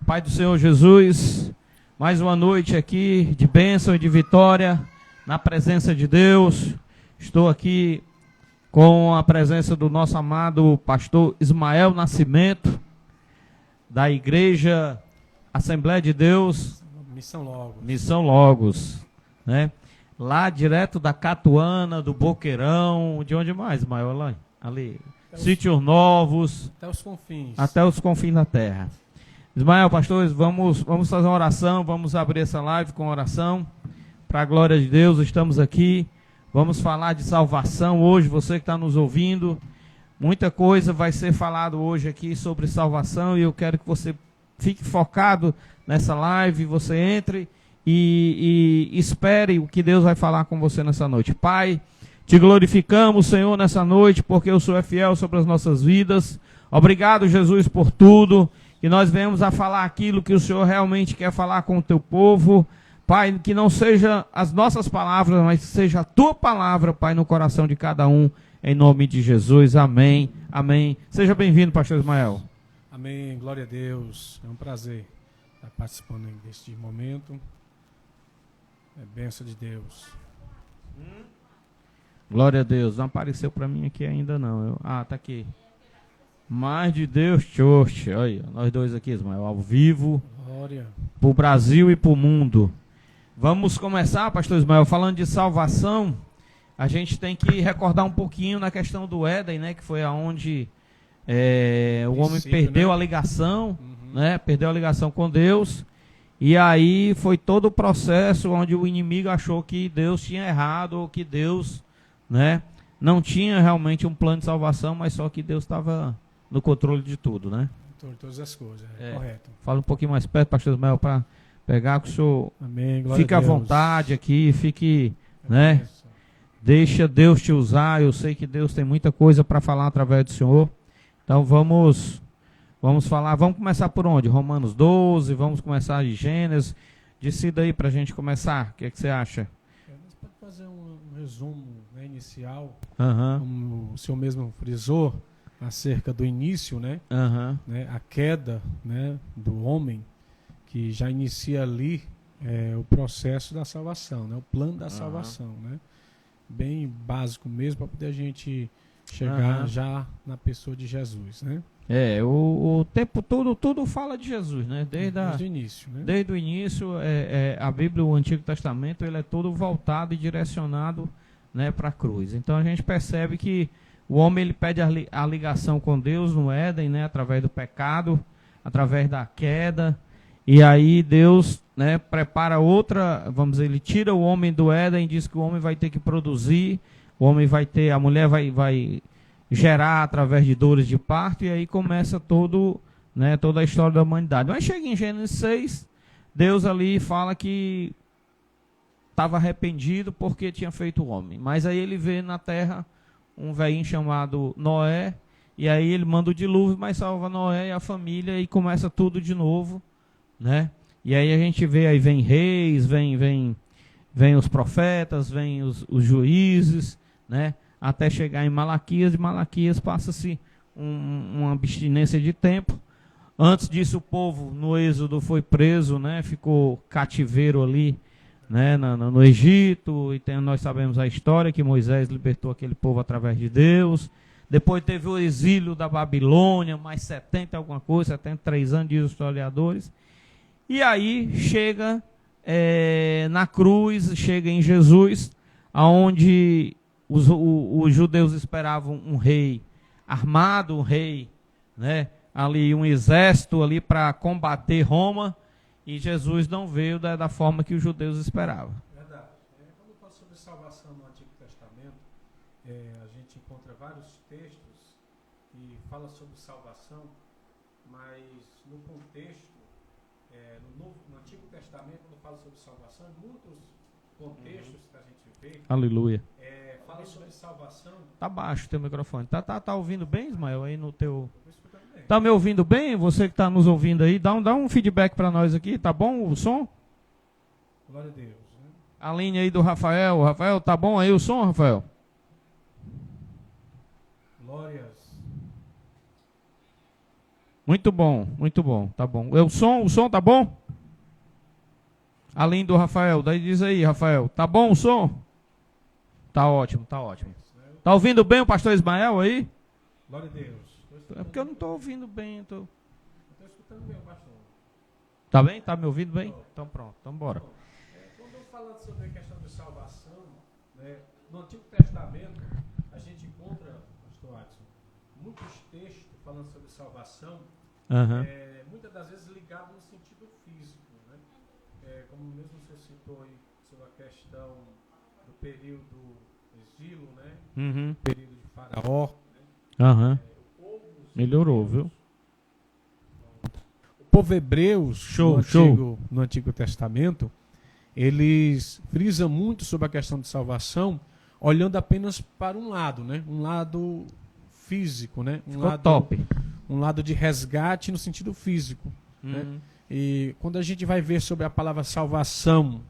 Pai do Senhor Jesus, mais uma noite aqui de bênção e de vitória na presença de Deus. Estou aqui com a presença do nosso amado pastor Ismael Nascimento, da Igreja Assembleia de Deus, Missão Logos, né? Lá direto da Catuana, do Boqueirão, de onde mais, Ismael? Lá, ali, Sítios Novos, até os confins da terra. Ismael, pastores, vamos fazer uma oração, vamos abrir essa live com oração, para a glória de Deus. Estamos aqui, vamos falar de salvação hoje, você que está nos ouvindo, muita coisa vai ser falado hoje aqui sobre salvação, e eu quero que você fique focado nessa live, você entre e espere o que Deus vai falar com você nessa noite. Pai, te glorificamos, Senhor, nessa noite, porque o Senhor é fiel sobre as nossas vidas. Obrigado, Jesus, por tudo. Que nós venhamos a falar aquilo que o Senhor realmente quer falar com o teu povo. Pai, que não seja as nossas palavras, mas que seja a tua palavra, Pai, no coração de cada um, em nome de Jesus. Amém, amém. Seja bem-vindo, pastor Ismael. Amém, glória a Deus. É um prazer estar participando deste momento. É bênção de Deus. Glória a Deus. Não apareceu para mim aqui ainda não. Tá aqui. Mais de Deus, Church. Olha, nós dois aqui, Ismael, ao vivo. Glória. Para o Brasil e para o mundo. Vamos começar, pastor Ismael, falando de salvação. A gente tem que recordar um pouquinho na questão do Éden, né? Que foi aonde o homem perdeu a ligação, né? Perdeu a ligação com Deus. E aí foi todo o processo onde o inimigo achou que Deus tinha errado, ou que Deus, né, não tinha realmente um plano de salvação, mas só que Deus estava no controle de tudo, né? Todas as coisas, correto. Fala um pouquinho mais perto, pastor Ismael, para pegar que o senhor. Amém, glória fique a à Deus. vontade aqui, fique, né? Deixa Deus te usar. Eu sei que Deus tem muita coisa para falar através do Senhor. Então vamos falar, vamos começar por onde? Romanos 12, vamos começar de Gênesis. Decida aí para a gente começar, o que você acha? Nós podemos fazer um resumo, né, inicial, Uhum. como o senhor mesmo frisou, acerca do início, né, Uhum. né, a queda, né, do homem, que já inicia ali o processo da salvação, né, o plano da salvação, né, bem básico mesmo, para poder a gente chegar já na pessoa de Jesus, né. O tempo todo, tudo fala de Jesus, né? Desde o início, né? Desde o início, a Bíblia, o Antigo Testamento, ele é todo voltado e direcionado, né, para a cruz. Então a gente percebe que o homem ele pede a ligação com Deus no Éden, né, através do pecado, através da queda, e aí Deus, né, prepara outra, vamos dizer, ele tira o homem do Éden, diz que o homem vai ter que produzir, o homem vai ter, a mulher vai gerar através de dores de parto, e aí começa toda a história da humanidade. Mas chega em Gênesis 6, Deus ali fala que estava arrependido porque tinha feito o homem. Mas aí ele vê na terra um velhinho chamado Noé, e aí ele manda o dilúvio, mas salva Noé e a família, e começa tudo de novo, né? E aí a gente vê, aí vem reis, vem os profetas, vem os juízes, né? Até chegar em Malaquias, de Malaquias passa-se uma abstinência de tempo. Antes disso o povo no Êxodo foi preso, né? Ficou cativeiro ali, né? no Egito, e nós sabemos a história que Moisés libertou aquele povo através de Deus. Depois teve o exílio da Babilônia, mais 73 anos, diz os historiadores. E aí chega na cruz, chega em Jesus, aonde os judeus esperavam um rei armado, um rei, né, ali um exército ali para combater Roma, e Jesus não veio da forma que os judeus esperavam. Verdade. Quando fala sobre salvação no Antigo Testamento, a gente encontra vários textos que falam sobre salvação, mas no contexto, no Antigo Testamento, quando fala sobre salvação, em muitos contextos que a gente vê, Aleluia. Fala sobre salvação. Tá baixo o teu microfone. Tá ouvindo bem, Ismael, aí no teu... Tá me ouvindo bem? Você que está nos ouvindo aí, dá um feedback para nós aqui, tá bom o som? Glória a Deus. Né? A linha aí do Rafael. Rafael, tá bom aí o som, Rafael? Glórias. Muito bom, tá bom. O som tá bom? Além do Rafael, daí diz aí, Rafael, tá bom o som? Tá ótimo, tá ótimo. Tá ouvindo bem o pastor Ismael aí? Glória a Deus. É porque eu não tô ouvindo bem, Estou escutando bem, pastor. Tá bem? Tá me ouvindo bem? Então pronto, então bora. Quando falando sobre a questão de salvação, né, no Antigo Testamento, a gente encontra, pastor Adson, muitos textos falando sobre salvação, Aham. muitas das vezes ligados no sentido físico, né? Como mesmo você citou aí sobre a questão do período do exílio, né? Uhum. Período de Faraó. Aham. O povo Melhorou, viu? O povo hebreus, Show. no Antigo Testamento, eles frisam muito sobre a questão de salvação, olhando apenas para um lado, né? Um lado físico, né? Ficou top. Um lado de resgate no sentido físico. Né? E quando a gente vai ver sobre a palavra salvação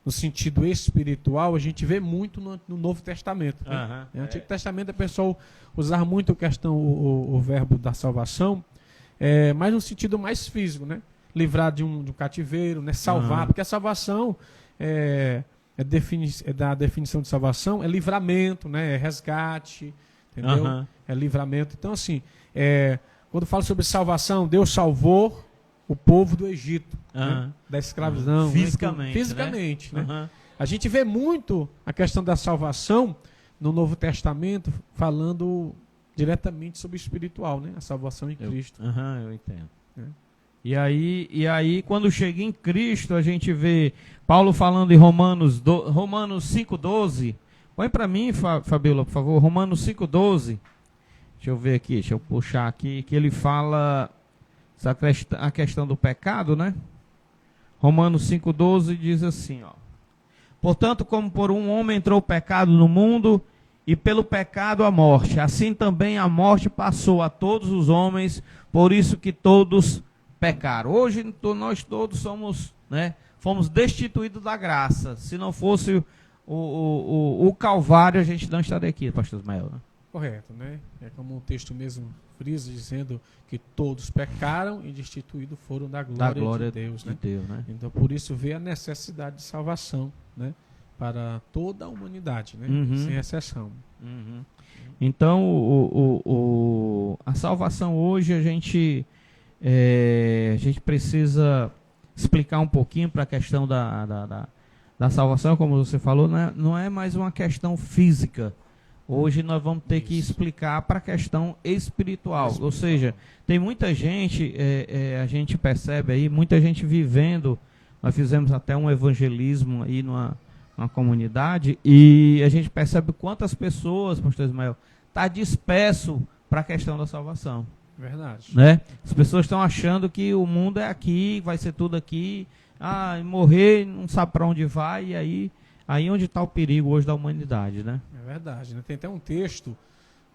no sentido espiritual, a gente vê muito no Novo Testamento. Né? No Antigo Testamento, a pessoa usar muito o verbo da salvação, mas no sentido mais físico, né? Livrar de um cativeiro, né? Salvar, porque a salvação da definição de salvação é livramento, né? É resgate, entendeu? É livramento. Então, assim, quando fala sobre salvação, Deus salvou o povo do Egito, né? Da escravidão. Fisicamente. Né? Fisicamente, né? A gente vê muito a questão da salvação no Novo Testamento, falando diretamente sobre o espiritual, né? A salvação em Cristo. Eu entendo. E aí, quando chega em Cristo, a gente vê Paulo falando em Romanos 5,12. Põe para mim, Fabíola, por favor, Romanos 5,12. Deixa eu ver aqui, deixa eu puxar aqui, que ele fala a questão do pecado, né? Romanos 5,12 diz assim, ó. Portanto, como por um homem entrou o pecado no mundo, e pelo pecado a morte, assim também a morte passou a todos os homens, por isso que todos pecaram. Hoje nós todos somos, né, fomos destituídos da graça. Se não fosse o Calvário, a gente não estaria aqui, pastor Ismael, né? Correto, né? É como o texto mesmo frisa, dizendo que todos pecaram e destituídos foram da glória de Deus, né? Então, por isso vê a necessidade de salvação, né? Para toda a humanidade, né? Sem exceção. Então, a salvação hoje, a gente precisa explicar um pouquinho para a questão da salvação, como você falou, né? Não é mais uma questão física. Hoje nós vamos ter que explicar para a questão espiritual. Ou seja, tem muita gente, a gente percebe aí, muita gente vivendo. Nós fizemos até um evangelismo aí numa comunidade e a gente percebe quantas pessoas, pastor Ismael, está disperso para a questão da salvação. Verdade. Né? As pessoas estão achando que o mundo é aqui, vai ser tudo aqui, e morrer, não sabe para onde vai, e aí onde está o perigo hoje da humanidade, né? É verdade, né? Tem até um texto,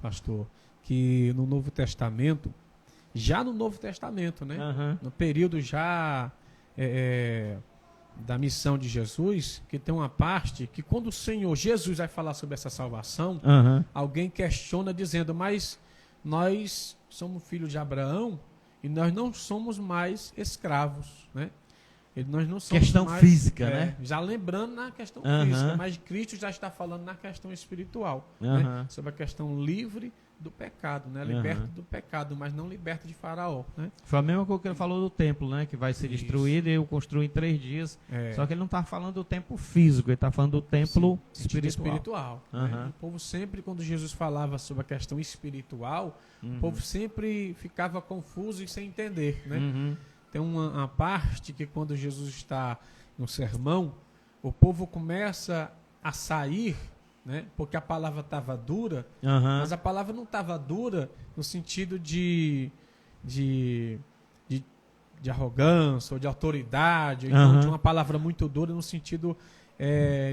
pastor, que no Novo Testamento, né? No período já da missão de Jesus, que tem uma parte que quando o Senhor Jesus vai falar sobre essa salvação, alguém questiona dizendo, mas nós somos filhos de Abraão e nós não somos mais escravos, né? Nós não somos questão mais, física, né? Já lembrando na questão física, mas Cristo já está falando na questão espiritual, né? Sobre a questão livre do pecado, né? Liberto do pecado, mas não liberto de Faraó, né? Foi a mesma coisa que ele falou do templo, né? Que vai ser destruído e eu construo em 3 dias. Só que ele não está falando do templo físico, ele está falando do templo espiritual. Né? O povo sempre, quando Jesus falava sobre a questão espiritual, o povo sempre ficava confuso e sem entender, né? Tem uma parte que quando Jesus está no sermão, o povo começa a sair, né? Porque a palavra estava dura, mas a palavra não estava dura no sentido de arrogância ou de autoridade, ou então de uma palavra muito dura no sentido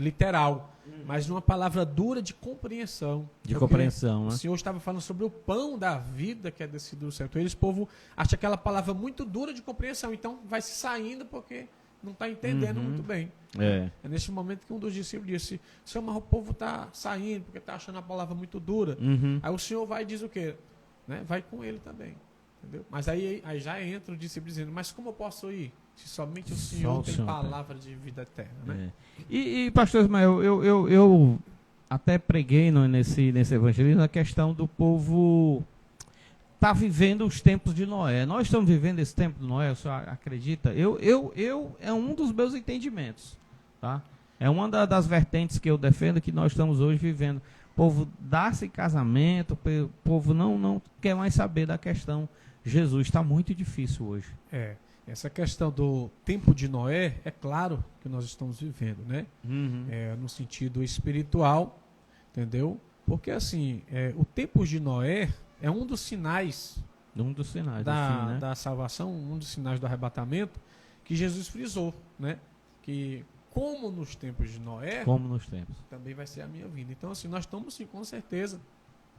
literal, mas numa palavra dura de compreensão. De compreensão, né? O Senhor estava falando sobre o pão da vida que é descido do céu. Então, o povo acha aquela palavra muito dura de compreensão, então vai se saindo porque não está entendendo muito bem. É nesse momento que um dos discípulos disse, Senhor, mas o povo está saindo porque está achando a palavra muito dura. Aí o Senhor vai e diz o quê? Né? Vai com ele também. Entendeu? Mas aí já entra o discípulo dizendo, mas como eu posso ir? Se somente o Só Senhor o tem Senhor palavra de vida eterna, né? E pastor Ismael, eu até preguei nesse evangelismo a questão do povo tá vivendo os tempos de Noé. Nós estamos vivendo esse tempo de Noé, o senhor acredita? É um dos meus entendimentos, tá? É uma das vertentes que eu defendo que nós estamos hoje vivendo. O povo dá-se casamento, o povo não quer mais saber da questão. Jesus está muito difícil hoje. Essa questão do tempo de Noé, é claro que nós estamos vivendo, né? No sentido espiritual, entendeu? Porque assim, o tempo de Noé é um dos sinais, do fim, né? Da salvação, um dos sinais do arrebatamento, que Jesus frisou, né? Que como nos tempos de Noé, também vai ser a minha vida. Então assim, nós estamos sim, com certeza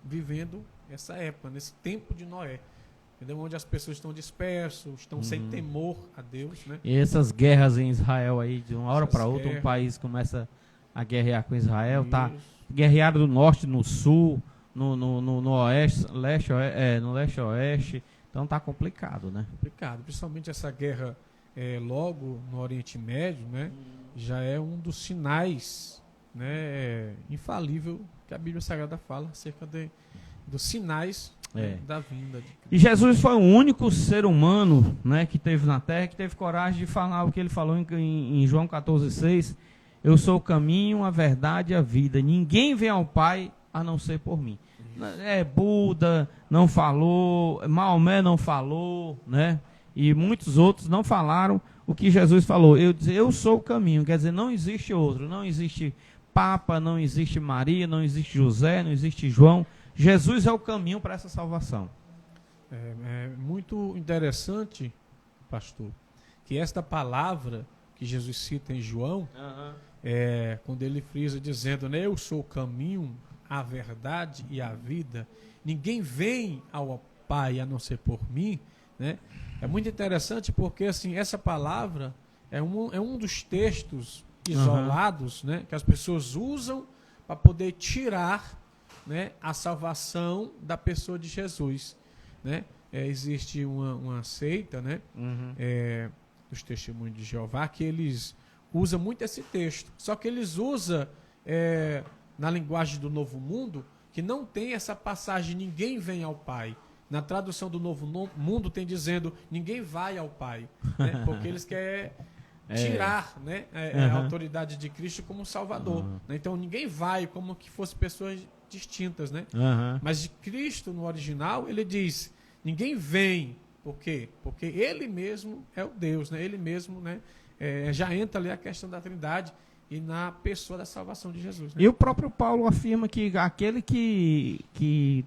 vivendo essa época, nesse tempo de Noé, entendeu? Onde as pessoas estão dispersas, estão sem temor a Deus, né? E essas guerras em Israel aí, de uma hora para outra, um país começa a guerrear com Israel, isso. Tá guerreado do norte, no sul, no oeste, no leste-oeste, então tá complicado, né? Complicado, principalmente essa guerra logo no Oriente Médio, né? Já é um dos sinais, né, infalível que a Bíblia Sagrada fala acerca dos sinais da vinda de Cristo. E Jesus foi o único ser humano, né, que teve na Terra, que teve coragem de falar o que ele falou em João 14,6: eu sou o caminho, a verdade e a vida. Ninguém vem ao Pai a não ser por mim. Buda não falou, Maomé não falou, né? E muitos outros não falaram o que Jesus falou. Eu sou o caminho, quer dizer, não existe outro, não existe Papa, não existe Maria, não existe José, não existe João. Jesus é o caminho para essa salvação. É muito interessante, pastor, que esta palavra que Jesus cita em João, quando ele frisa dizendo, né, eu sou o caminho, a verdade e a vida, ninguém vem ao Pai a não ser por mim, né? É muito interessante porque assim, essa palavra é um dos textos isolados, né, que as pessoas usam para poder tirar, né, a salvação da pessoa de Jesus, né? Existe uma seita, né, dos Testemunhos de Jeová, que eles usam muito esse texto, só que eles usam na linguagem do Novo Mundo, que não tem essa passagem, ninguém vem ao Pai. Na tradução do Novo Mundo tem dizendo, ninguém vai ao Pai, né? Porque eles querem tirar, né, a autoridade de Cristo como Salvador. Né? Então ninguém vai como que fossem pessoas distintas, né? Mas de Cristo no original ele diz, ninguém vem. Por quê? Porque ele mesmo é o Deus, né? Ele mesmo, né, já entra ali a questão da Trindade e na pessoa da salvação de Jesus. Né? E o próprio Paulo afirma que aquele que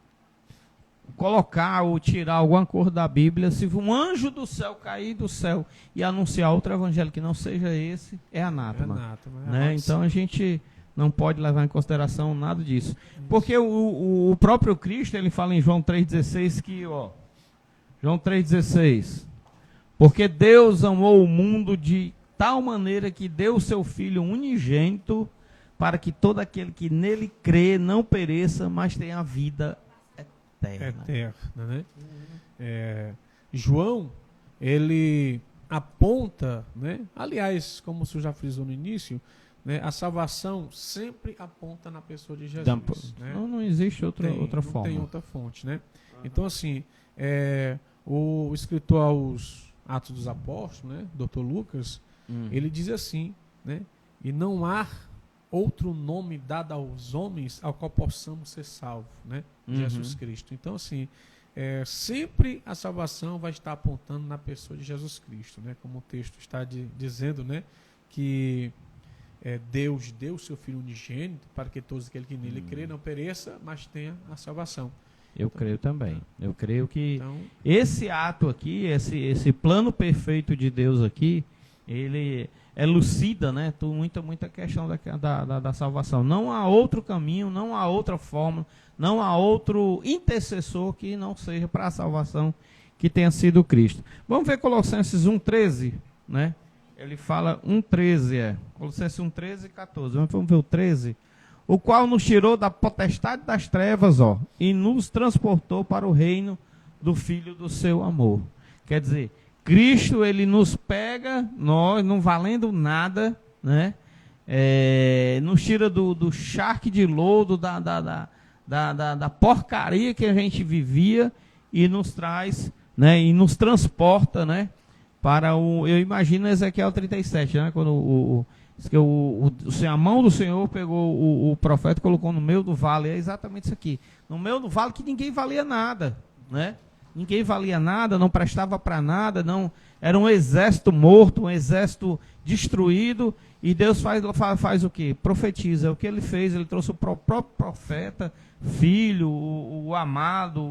colocar ou tirar alguma cor da Bíblia, se um anjo do céu cair do céu e anunciar outro evangelho que não seja esse, é anátema. Né? Então a gente não pode levar em consideração nada disso. Porque o próprio Cristo, ele fala em João 3,16 que, João 3,16, porque Deus amou o mundo de tal maneira que deu o seu Filho unigênito para que todo aquele que nele crê não pereça, mas tenha a vida eterna, né? João, ele aponta, né? Aliás, como o senhor já frisou no início, né? A salvação sempre aponta na pessoa de Jesus. Né? Não existe outra forma. Não tem outra fonte, né? Então, assim, o escritor aos Atos dos Apóstolos, né? Dr. Lucas, ele diz assim, né? E não há outro nome dado aos homens ao qual possamos ser salvos, né? Jesus Cristo. Então, assim, sempre a salvação vai estar apontando na pessoa de Jesus Cristo, né? Como o texto está dizendo, né? Que Deus deu o seu Filho unigênito para que todos aqueles que nele crê não pereça, mas tenha a salvação. Eu creio também. Eu creio que esse ato aqui, esse plano perfeito de Deus aqui, ele elucida, né, muita questão da salvação. Não há outro caminho, não há outra forma, não há outro intercessor que não seja para a salvação que tenha sido Cristo. Vamos ver Colossenses 1,13, né? Ele fala 1,13, Colossenses 1,13 e 14. Vamos ver o 13. O qual nos tirou da potestade das trevas, e nos transportou para o reino do Filho do seu amor. Quer dizer, Cristo, ele nos pega, nós não valendo nada, né? Nos tira do charque de lodo, da porcaria que a gente vivia e nos traz, né? E nos transporta, né? Para eu imagino Ezequiel 37, né? Quando a mão do Senhor pegou o profeta e colocou no meio do vale. É exatamente isso aqui. No meio do vale que ninguém valia nada, né? Ninguém valia nada, não prestava para nada, não, era um exército morto, um exército destruído, e Deus faz o quê? Profetiza. O que ele fez? Ele trouxe o próprio profeta, filho, o amado,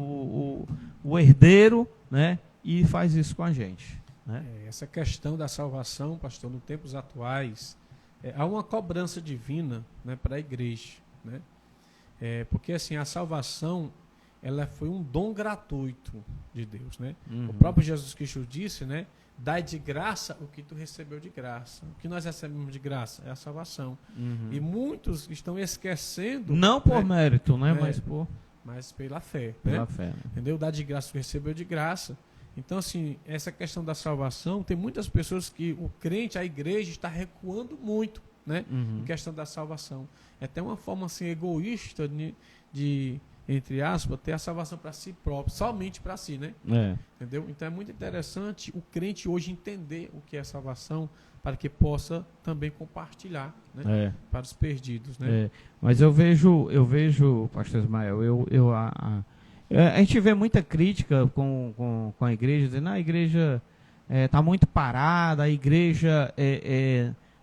o herdeiro, né? E faz isso com a gente, né? Essa questão da salvação, pastor, nos tempos atuais, há uma cobrança divina, né, para a igreja, né? Porque assim, a salvação, ela foi um dom gratuito de Deus, né? O próprio Jesus Cristo disse, né? Dai de graça o que tu recebeu de graça. O que nós recebemos de graça é a salvação. E muitos estão esquecendo... Não por mérito, né? Mas pela fé. Pela né? fé. Né? Entendeu? Dai de graça o que recebeu de graça. Então, assim, essa questão da salvação, tem muitas pessoas que o crente, a igreja, está recuando muito, né? Em questão da salvação. É até uma forma, assim, egoísta de entre aspas, ter a salvação para si próprio, somente para si, né? Entendeu? Então é muito interessante o crente hoje entender o que é salvação, para que possa também compartilhar, né? Para os perdidos, né? Mas eu vejo, pastor Ismael, a gente vê muita crítica com a igreja, dizendo, a igreja está muito parada, a igreja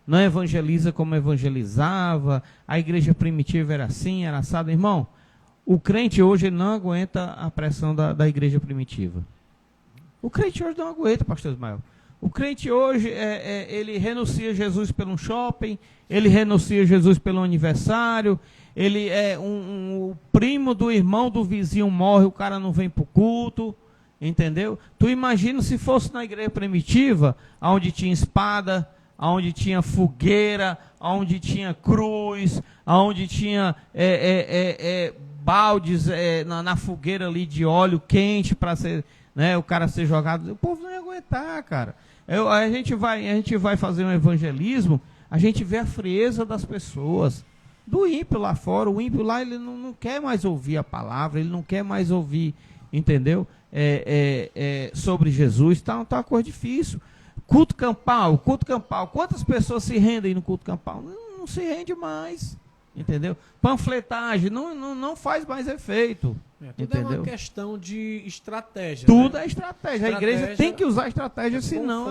não evangeliza como evangelizava, a igreja primitiva era assim, era assado. Irmão, o crente hoje não aguenta a pressão da igreja primitiva. O crente hoje não aguenta, pastor Ismael. O crente hoje, ele renuncia Jesus pelo shopping, ele renuncia Jesus pelo aniversário, ele o primo do irmão do vizinho morre, o cara não vem para o culto, entendeu? Tu imagina se fosse na igreja primitiva, onde tinha espada, onde tinha fogueira, onde tinha cruz, onde tinha baldes na fogueira ali de óleo quente para ser, né, o cara ser jogado. O povo não ia aguentar, cara. A gente vai fazer um evangelismo, a gente vê a frieza das pessoas. Do ímpio lá fora, o ímpio lá, ele não quer mais ouvir a palavra, ele não quer mais ouvir, entendeu? Sobre Jesus, tá uma coisa difícil. Culto campal, quantas pessoas se rendem no culto campal? Não se rende mais. Entendeu? Panfletagem não faz mais efeito. Tudo entendeu? É uma questão de estratégia. Tudo né? É estratégia. A igreja tem que usar estratégia, senão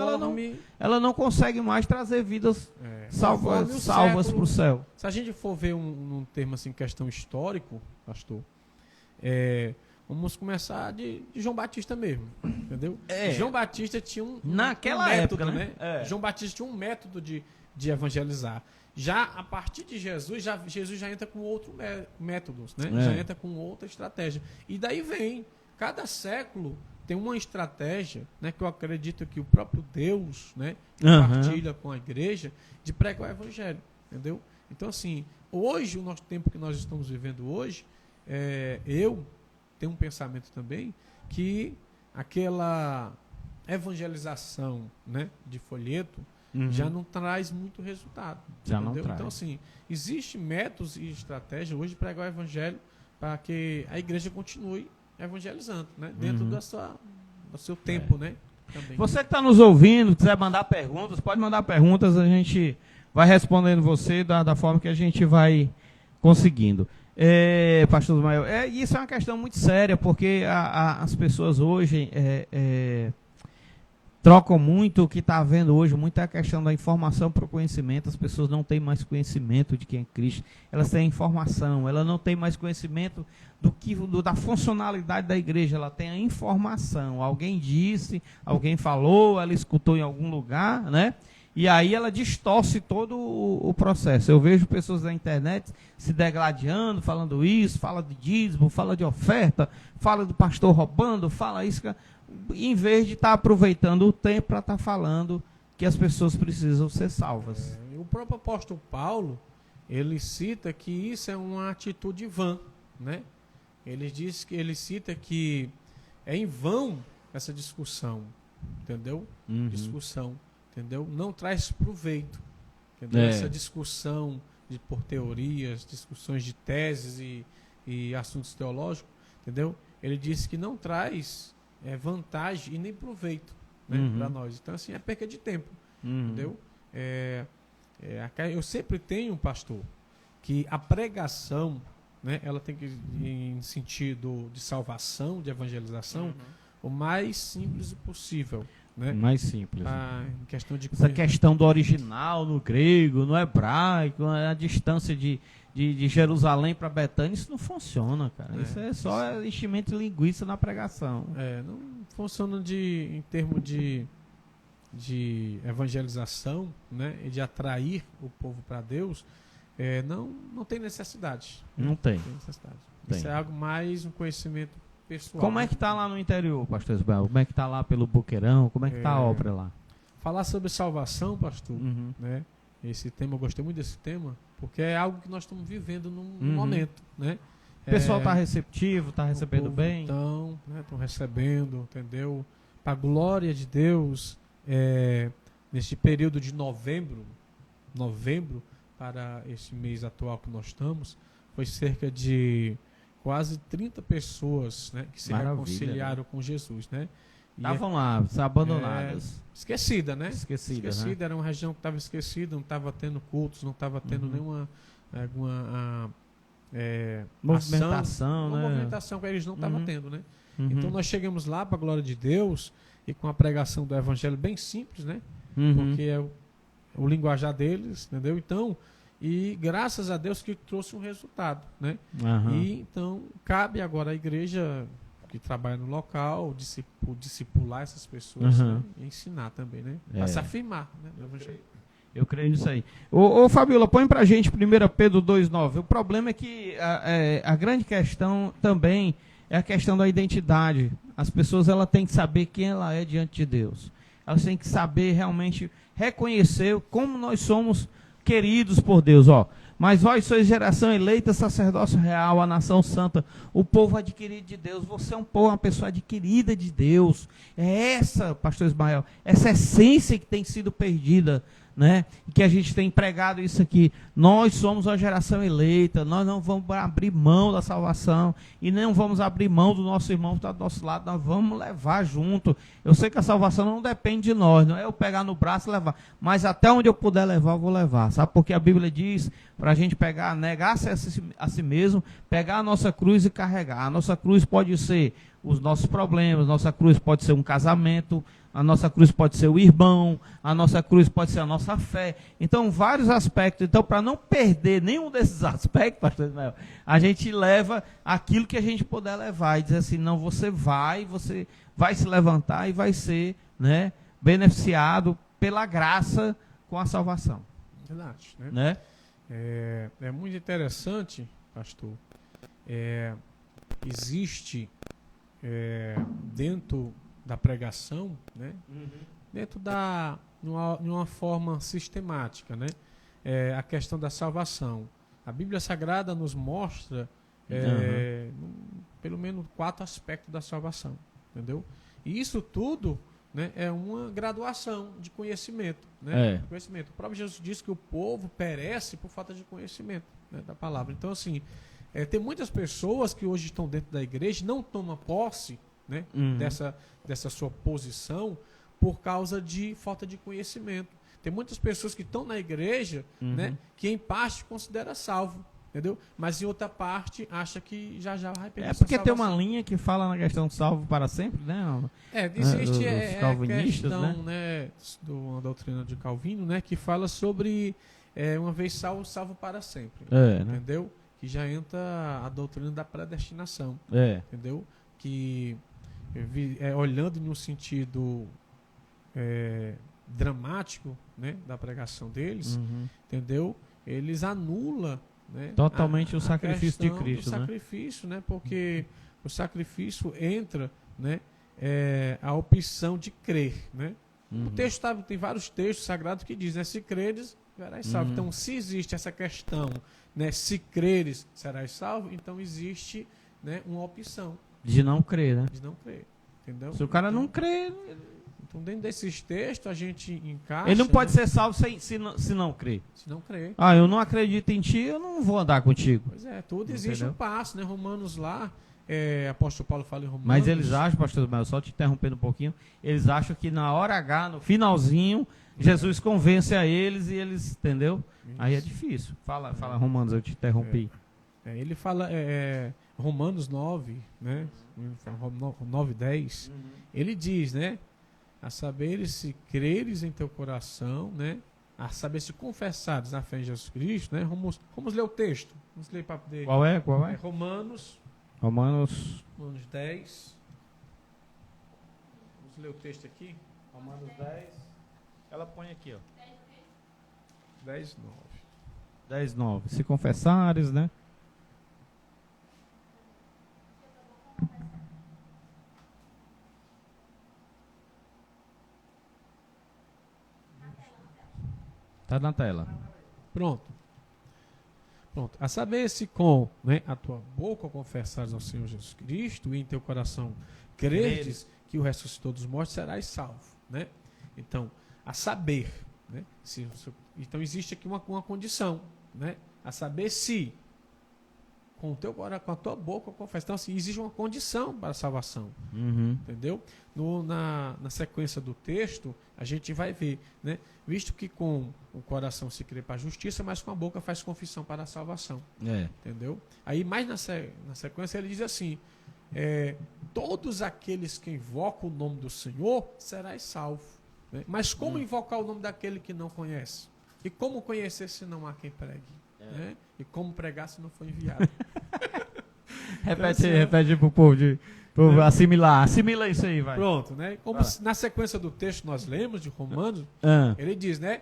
ela não consegue mais trazer vidas salvas para o céu. Se a gente for ver um termo assim, questão histórico, pastor, vamos começar de João Batista mesmo, entendeu? João Batista tinha um época, método, né? João Batista tinha um método de evangelizar. Já a partir de Jesus, Jesus já entra com outros métodos, né? Já entra com outra estratégia. E daí vem, cada século tem uma estratégia, né, que eu acredito que o próprio Deus, né, compartilha com a igreja, de pregar o evangelho, entendeu? Então, assim, hoje, o nosso tempo que nós estamos vivendo hoje, eu tenho um pensamento também que aquela evangelização, né, de folheto, já não traz muito resultado. Já não traz. Então, assim, existem métodos e estratégias hoje para pregar o evangelho para que a igreja continue evangelizando, né? Dentro do seu tempo, né? Também. Você que está nos ouvindo, quiser mandar perguntas, pode mandar perguntas, a gente vai respondendo você da forma que a gente vai conseguindo. Pastor Ismael, isso é uma questão muito séria, porque as pessoas hoje trocam muito. O que está havendo hoje, muito é a questão da informação para o conhecimento. As pessoas não têm mais conhecimento de quem é Cristo, elas têm informação, ela não tem mais conhecimento da funcionalidade da igreja, ela tem a informação. Alguém disse, alguém falou, ela escutou em algum lugar, né? E aí ela distorce todo o processo. Eu vejo pessoas na internet se degladiando, falando isso, fala de dízimo, fala de oferta, fala do pastor roubando, fala isso, em vez de estar aproveitando o tempo para estar falando que as pessoas precisam ser salvas. O próprio apóstolo Paulo, ele cita que isso é uma atitude vã, né? Ele cita que é em vão essa discussão, entendeu? Uhum. Discussão, entendeu? Não traz proveito, entendeu? É. Essa discussão por teorias, discussões de teses e assuntos teológicos, entendeu? Ele disse que não traz vantagem e nem proveito, né, Uhum. para nós. Então, assim, é perca de tempo, Uhum. entendeu? Eu sempre tenho, pastor, que a pregação, né, ela tem que ir em sentido de salvação, de evangelização, o mais simples possível, né? Mais simples. Em questão de Essa questão do original no grego, no hebraico, a distância de Jerusalém para Betânia, isso não funciona, cara. Isso é só enchimento de linguiça na pregação. Não funciona em termos de evangelização, né, e de atrair o povo para Deus. Não tem necessidade. Não tem. Necessidade. Tem. Isso é algo mais um conhecimento pessoal. Como é que tá lá no interior, pastor Isabel? Como é que tá lá pelo Boqueirão? Como é que tá a obra lá? Falar sobre salvação, pastor, Uhum. né? Esse tema, eu gostei muito desse tema, porque é algo que nós estamos vivendo num Uhum. momento, né? O pessoal tá receptivo, tá recebendo bem? Então, estão recebendo, entendeu? Para a glória de Deus, neste período de novembro para esse mês atual que nós estamos, foi cerca de quase 30 pessoas, né, que se reconciliaram, né, com Jesus, né? Estavam lá, abandonadas. Esquecida, né? Esquecida, né? Era uma região que estava esquecida, não estava tendo cultos, não estava tendo nenhuma movimentação, uma né? movimentação que eles não estavam tendo, né? Uhum. Então nós chegamos lá para a glória de Deus e com a pregação do evangelho bem simples, né? Uhum. Porque é o linguajar deles, entendeu? Então, e graças a Deus que trouxe um resultado, né? Uhum. E então cabe agora à igreja que trabalha no local discipular essas pessoas, né? E ensinar também, né? A se afirmar, né, no evangelho. Eu creio nisso aí. Ô Fabiola, põe pra gente 1 Pedro 2,9. O problema é que a grande questão também é a questão da identidade. As pessoas ela têm que saber quem ela é diante de Deus. Elas têm que saber realmente reconhecer como nós somos queridos por Deus. Mas vós sois geração eleita, sacerdócio real, a nação santa, o povo adquirido de Deus. Você é um povo, uma pessoa adquirida de Deus. É essa, pastor Ismael, essa essência que tem sido perdida, né? E que a gente tem pregado isso aqui. Nós somos uma geração eleita, nós não vamos abrir mão da salvação e não vamos abrir mão do nosso irmão que está do nosso lado, nós vamos levar junto. Eu sei que a salvação não depende de nós, não é eu pegar no braço e levar, mas até onde eu puder levar, eu vou levar, sabe? Porque a Bíblia diz para a gente pegar, negar-se a si mesmo, pegar a nossa cruz e carregar. A nossa cruz pode ser os nossos problemas, nossa cruz pode ser um casamento, a nossa cruz pode ser o irmão, a nossa cruz pode ser a nossa fé. Então, vários aspectos. Então, para não perder nenhum desses aspectos, pastor Ismael, a gente leva aquilo que a gente puder levar e dizer assim, não, você vai se levantar e vai ser, né, beneficiado pela graça com a salvação. Verdade, né? Né? É muito interessante, pastor. Existe dentro da pregação, né? Dentro de uma forma sistemática, né? A questão da salvação. A Bíblia Sagrada nos mostra pelo menos 4 aspectos da salvação, entendeu? E isso tudo, né, é uma graduação de conhecimento, né? Conhecimento. O próprio Jesus disse que o povo perece por falta de conhecimento, né, da palavra. Então, assim, tem muitas pessoas que hoje estão dentro da igreja não tomam posse, né, dessa sua posição por causa de falta de conhecimento. Tem muitas pessoas que estão na igreja, né, que em parte considera salvo, entendeu? Mas em outra parte acha que já vai perder essa porque salvação. tem uma linha que fala na questão salvo para sempre, né? Existe os calvinistas, a questão, né, uma doutrina de Calvino, né, que fala sobre uma vez salvo para sempre, entendeu? Que já entra a doutrina da predestinação, entendeu? Que olhando no sentido dramático, né, da pregação deles, entendeu? Eles anulam, né, totalmente o sacrifício de Cristo, o sacrifício, né? Porque o sacrifício entra, né, a opção de crer, né? O texto tem vários textos sagrados que dizem, né, se creres, serás salvo. Então, se existe essa questão, né, se creres, serás salvo, então existe, né, uma opção de não crer, né? de não crer. Entendeu? Se o cara não crê, Então, dentro desses textos, a gente encaixa... ele não pode né? ser salvo se não crer. Se não crer. Ah, eu não acredito em ti, eu não vou andar contigo. Pois é, tudo existe Entendeu? um passo, né? Romanos lá, apóstolo Paulo fala em Romanos... Mas eles acham, pastor Mel, só te interrompendo um pouquinho, eles acham que na hora H, no finalzinho, Jesus convence a eles e eles, entendeu? Aí é difícil. Fala Romanos, eu te interrompi. Ele fala, Romanos 9, né? 9:10, ele diz, né? A saber se creres em teu coração, né? A saber se confessares na fé em Jesus Cristo, né? Vamos ler o texto. Vamos ler para poder... Qual é? Romanos 10. Vamos ler o texto aqui. Romanos 10. Ela põe aqui, ó. 10:9. 10:9. Se confessares, né? Tá na tela. Pronto. A saber se com, né, a tua boca confessares ao Senhor Jesus Cristo e em teu coração creres que o ressuscitou dos mortos, serás salvo, né? Então, a saber, né? Então existe aqui uma condição, né? A saber se com a tua boca confessar. Então, assim, existe uma condição para a salvação. Entendeu? Na sequência do texto, a gente vai ver, né? Visto que com o coração se crê para a justiça, mas com a boca faz confissão para a salvação. Entendeu? Aí, mais na sequência, ele diz assim: todos aqueles que invocam o nome do Senhor serás salvo. Né? Mas como invocar o nome daquele que não conhece? E como conhecer se não há quem pregue? Né? E como pregar se não for enviado? Repete pro povo assimilar. Assimila isso aí, vai. Pronto, né? Como na sequência do texto nós lemos de Romanos, ele diz, né?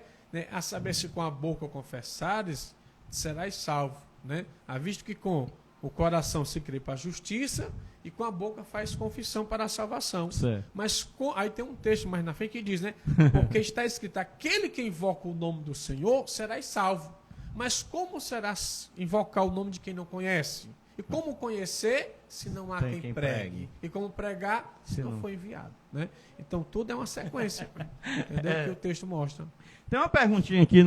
A saber se com a boca confessares, serás salvo, né? A visto que com o coração se crê para a justiça e com a boca faz confissão para a salvação. Certo. Mas aí tem um texto mais na frente que diz, né? Porque está escrito: aquele que invoca o nome do Senhor serás salvo. Mas como serás invocar o nome de quem não conhece? E como conhecer se não há quem pregue? E como pregar se não foi enviado? Né? Então tudo é uma sequência, entendeu? Que o texto mostra. Tem uma perguntinha aqui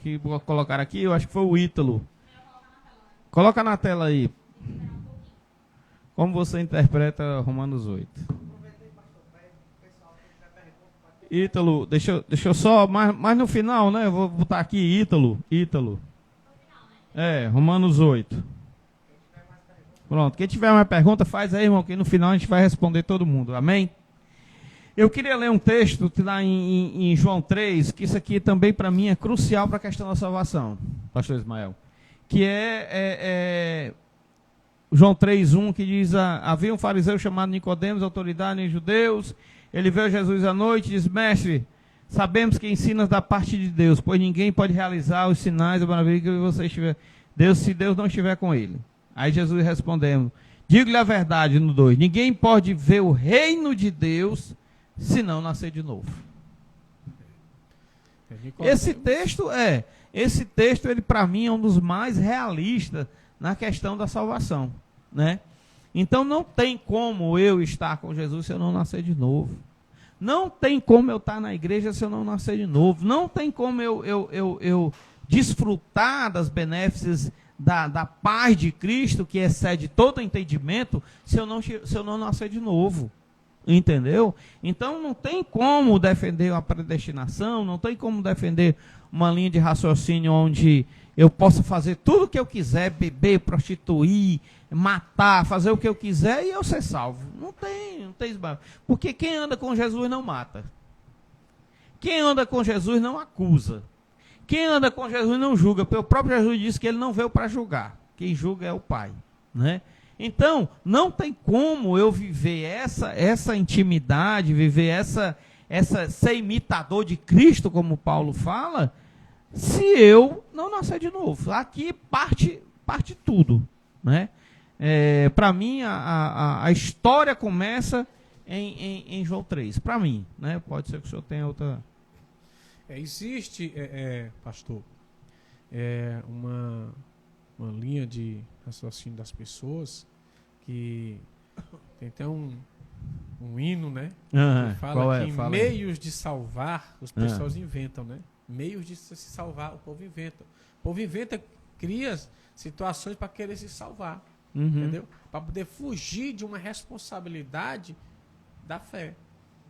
que vou colocar aqui, eu acho que foi o Ítalo. Coloca na tela aí. Como você interpreta Romanos 8? Ítalo, deixa eu só, mais no final, né? Eu vou botar aqui Ítalo. Romanos 8. Pronto, quem tiver uma pergunta, faz aí, irmão, que no final a gente vai responder todo mundo. Amém? Eu queria ler um texto que lá em João 3, que isso aqui também para mim é crucial para a questão da salvação, pastor Ismael. Que é João 3:1, que diz: havia um fariseu chamado Nicodemos, autoridade em judeus. Ele veio Jesus à noite e diz: mestre, sabemos que ensinas da parte de Deus, pois ninguém pode realizar os sinais da maravilha que você estiver, se Deus não estiver com ele. Aí Jesus respondendo: digo-lhe a verdade no 2, ninguém pode ver o reino de Deus se não nascer de novo. Esse texto, ele para mim é um dos mais realistas na questão da salvação, né? Então não tem como eu estar com Jesus se eu não nascer de novo. Não tem como eu estar na igreja se eu não nascer de novo. Não tem como eu desfrutar das benéficas da paz de Cristo, que excede todo entendimento, se eu não nascer de novo. Entendeu? Então não tem como defender a predestinação, não tem como defender uma linha de raciocínio onde eu possa fazer tudo o que eu quiser, beber, prostituir, matar, fazer o que eu quiser e eu ser salvo. Não tem esbarro. Porque quem anda com Jesus não mata. Quem anda com Jesus não acusa. Quem anda com Jesus não julga. Porque o próprio Jesus disse que ele não veio para julgar. Quem julga é o Pai, né? Então, não tem como eu viver essa intimidade, viver ser imitador de Cristo, como Paulo fala, se eu não nascer de novo. Aqui parte tudo, né? Para mim, a história começa em João 3. Para mim, né? Pode ser que o senhor tenha outra... Existe, pastor, uma linha de raciocínio das pessoas que tem até um um hino, né? Aham, Que fala qual é? que Fala aí. meios de salvar, os pessoas inventam, né? Meios de se salvar, o povo inventa. O povo inventa, cria situações para querer se salvar, Uhum. entendeu? Para poder fugir de uma responsabilidade da fé,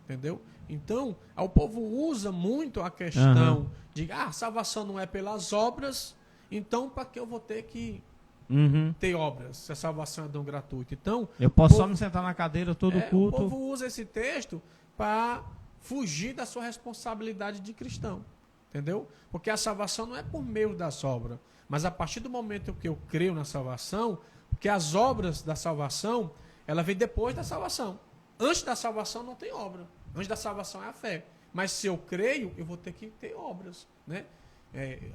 entendeu? Então, o povo usa muito a questão de, salvação não é pelas obras, então para que eu vou ter que Uhum. ter obras, se a salvação é dom gratuito? Então, Eu posso o só povo- me sentar na cadeira todo o culto. povo usa esse texto para fugir da sua responsabilidade de cristão, entendeu? Porque a salvação não é por meio das obras, mas a partir do momento que eu creio na salvação, porque as obras da salvação, ela vem depois da salvação. Antes da salvação não tem obra. Antes da salvação é a fé. Mas se eu creio, eu vou ter que ter obras, né?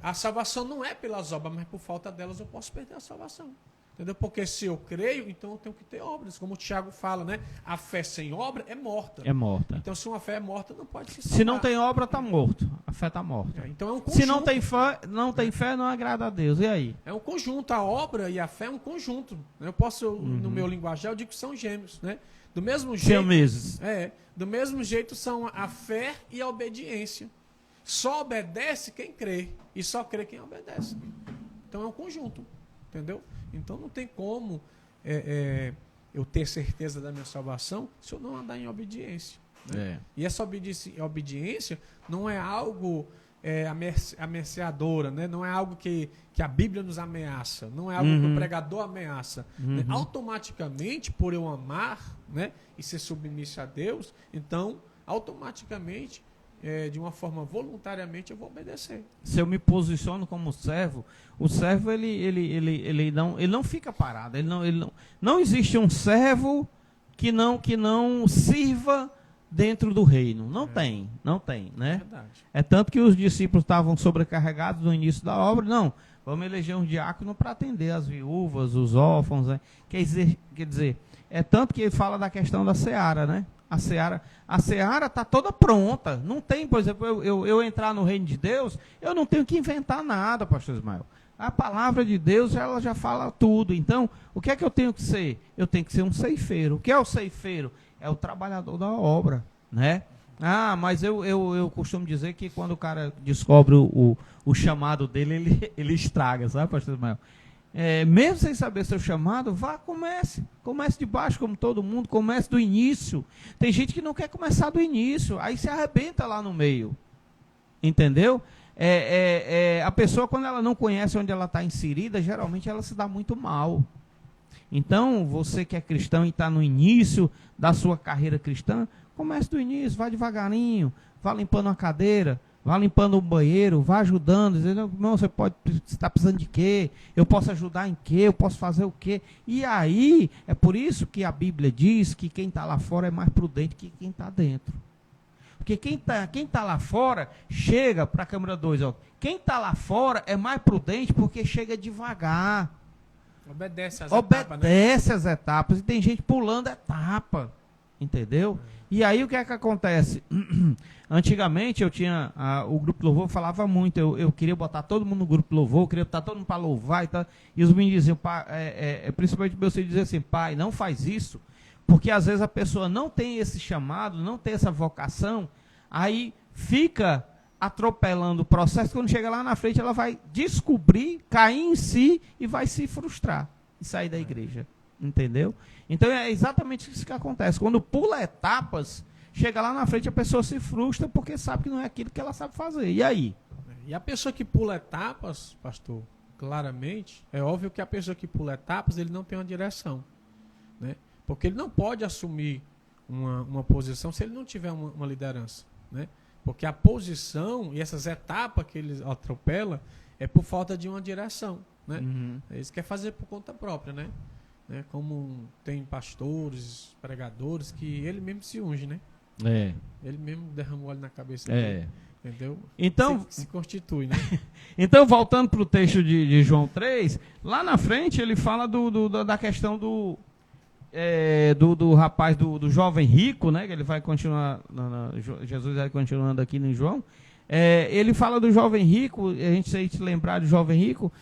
A salvação não é pelas obras, mas por falta delas eu posso perder a salvação. Entendeu? Porque se eu creio, então eu tenho que ter obras. Como o Tiago fala, né? A fé sem obra é morta. É morta. Então, se uma fé é morta, não pode se salvar. Se não tem obra, tá morto. A fé tá morta. Então é um conjunto. Se não tem fé, não agrada a Deus. E aí? É um conjunto. A obra e a fé é um conjunto. Eu posso, no meu linguajar, eu digo que são gêmeos, né? Do mesmo jeito. Siameses. Do mesmo jeito são a fé e a obediência. Só obedece quem crê. E só crê quem obedece. Então é um conjunto. Entendeu? Então não tem como eu ter certeza da minha salvação se eu não andar em obediência. Né? E essa obediência não é algo ameaçadora, né? Não é algo que a Bíblia nos ameaça, não é algo que o pregador ameaça. Né? Automaticamente, por eu amar, né, e ser submisso a Deus, então, automaticamente, de uma forma voluntariamente, eu vou obedecer. Se eu me posiciono como servo, o servo ele não fica parado. Não existe um servo que não sirva dentro do reino. Não tem, né? Verdade. É tanto que os discípulos estavam sobrecarregados no início da obra. Não, vamos eleger um diácono para atender as viúvas, os órfãos. Né? Quer dizer, é tanto que ele fala da questão da seara, né? A seara está toda pronta. Não tem, por exemplo, eu entrar no reino de Deus, eu não tenho que inventar nada, pastor Ismael. A palavra de Deus, ela já fala tudo. Então, o que é que eu tenho que ser? Eu tenho que ser um ceifeiro. O que é o ceifeiro? É o trabalhador da obra, né? Mas eu costumo dizer que quando o cara descobre o chamado dele, ele estraga, sabe, pastor Ismael? Mesmo sem saber seu chamado, comece de baixo como todo mundo, comece do início. Tem gente que não quer começar do início, aí se arrebenta lá no meio, entendeu? A pessoa, quando ela não conhece onde ela está inserida, geralmente ela se dá muito mal. Então, você que é cristão e está no início da sua carreira cristã, comece do início, vá devagarinho, vá limpando uma cadeira, vá limpando um banheiro, vá ajudando, dizendo, irmão, você está precisando de quê? Eu posso ajudar em quê? Eu posso fazer o quê? E aí, é por isso que a Bíblia diz que quem está lá fora é mais prudente que quem está dentro. Porque quem tá lá fora, chega para a câmera 2, ó. Quem está lá fora é mais prudente porque chega devagar. Obedece As etapas. E tem gente pulando etapa. Entendeu? E aí o que é que acontece? Antigamente eu tinha. O grupo louvor falava muito. Eu queria botar todo mundo no grupo louvor, eu queria botar todo mundo para louvar e tal. E os meninos diziam, principalmente meu filho dizia assim, pai, não faz isso. Porque às vezes a pessoa não tem esse chamado, não tem essa vocação, aí fica atropelando o processo, quando chega lá na frente ela vai descobrir, cair em si e vai se frustrar e sair da igreja, entendeu? Então é exatamente isso que acontece, quando pula etapas, chega lá na frente a pessoa se frustra porque sabe que não é aquilo que ela sabe fazer, e aí? E a pessoa que pula etapas, pastor, claramente, é óbvio que a pessoa que pula etapas, ele não tem uma direção, né? Porque ele não pode assumir uma posição se ele não tiver uma liderança, né? Porque a posição e essas etapas que ele atropela é por falta de uma direção, né? Eles querem fazer por conta própria, né? Como tem pastores, pregadores, que ele mesmo se unge, né? Ele mesmo derrama o óleo na cabeça dele, entendeu? Então, se constitui, né? Então, voltando para o texto de João 3, lá na frente ele fala da questão do rapaz, do jovem rico, né? Que ele vai continuar, Jesus vai continuando aqui no João. Ele fala do jovem rico, a gente se lembrar do jovem rico,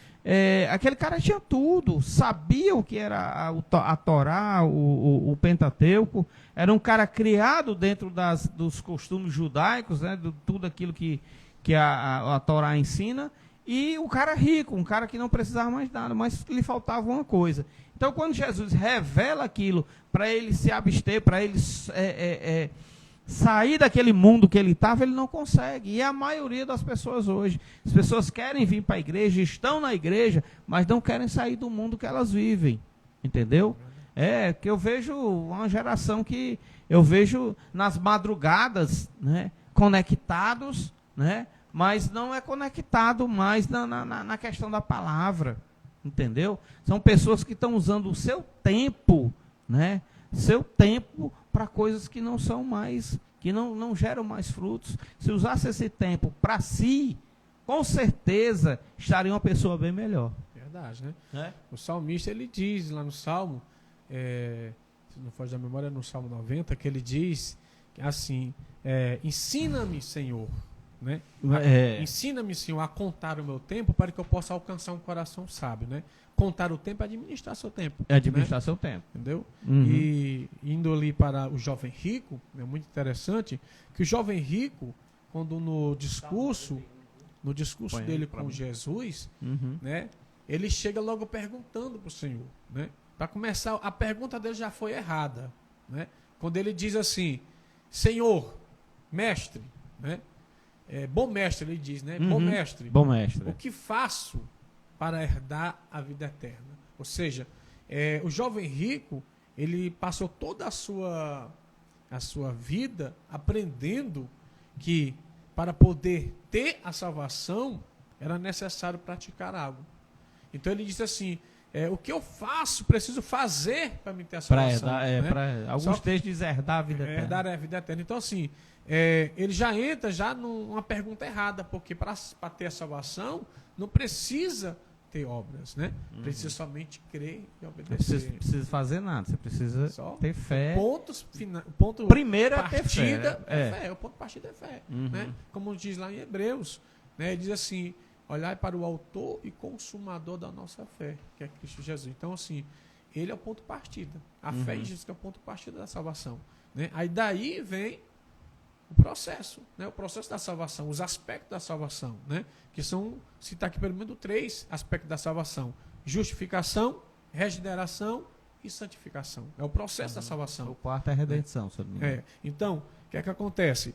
aquele cara tinha tudo, sabia o que era a Torá, o Pentateuco, era um cara criado dentro dos costumes judaicos, né, de tudo aquilo que a Torá ensina, e o cara rico, um cara que não precisava mais nada, mas lhe faltava uma coisa. Então, quando Jesus revela aquilo para ele se abster, para ele sair daquele mundo que ele estava, ele não consegue. E a maioria das pessoas hoje, as pessoas querem vir para a igreja, estão na igreja, mas não querem sair do mundo que elas vivem. Entendeu? Que eu vejo uma geração que eu vejo nas madrugadas, né, conectados, né, mas não é conectado mais na questão da palavra. Entendeu? São pessoas que estão usando o seu tempo, né, seu tempo para coisas que não são mais, que não geram mais frutos. Se usasse esse tempo para si, com certeza estaria uma pessoa bem melhor. Verdade, né? O salmista, ele diz lá no Salmo, se não foge da memória, no Salmo 90, que ele diz assim, ensina-me, Senhor, né? Ensina-me, Senhor, a contar o meu tempo para que eu possa alcançar um coração sábio, né? Contar o tempo é administrar seu tempo. É administrar, né, seu tempo. Entendeu? Uhum. E indo ali para o jovem rico, é muito interessante que o jovem rico, quando no discurso dele com Jesus, uhum, né, ele chega logo perguntando para o Senhor, né? Para começar, a pergunta dele já foi errada, né? Quando ele diz assim, Senhor, mestre, né? Bom mestre, ele diz, né? Uhum. Bom mestre, o que faço para herdar a vida eterna? Ou seja, o jovem rico, ele passou toda a sua vida aprendendo que para poder ter a salvação era necessário praticar algo. Então ele diz assim, o que eu faço, preciso fazer para me ter a salvação. Né? Alguns textos dizem herdar a vida eterna. Herdar a vida eterna. Então assim, ele já entra numa pergunta errada, porque para ter a salvação não precisa ter obras, né? Precisa somente crer e obedecer. Não precisa fazer nada, você precisa só ter fé. O ponto primeiro partida é ter fé. O ponto de partida é fé. Uhum. Né? Como diz lá em Hebreus, né? Ele diz assim, olhai para o autor e consumador da nossa fé, que é Cristo Jesus. Então assim, ele é o ponto de partida. A fé em Jesus que é o ponto de partida da salvação. Né? Aí daí vem o processo, né? O processo da salvação, os aspectos da salvação, né? Que são, citar aqui pelo menos 3 aspectos da salvação: justificação, regeneração e santificação. É o processo da salvação. O quarto é a redenção, se eu não me engano. Então, o que é que acontece?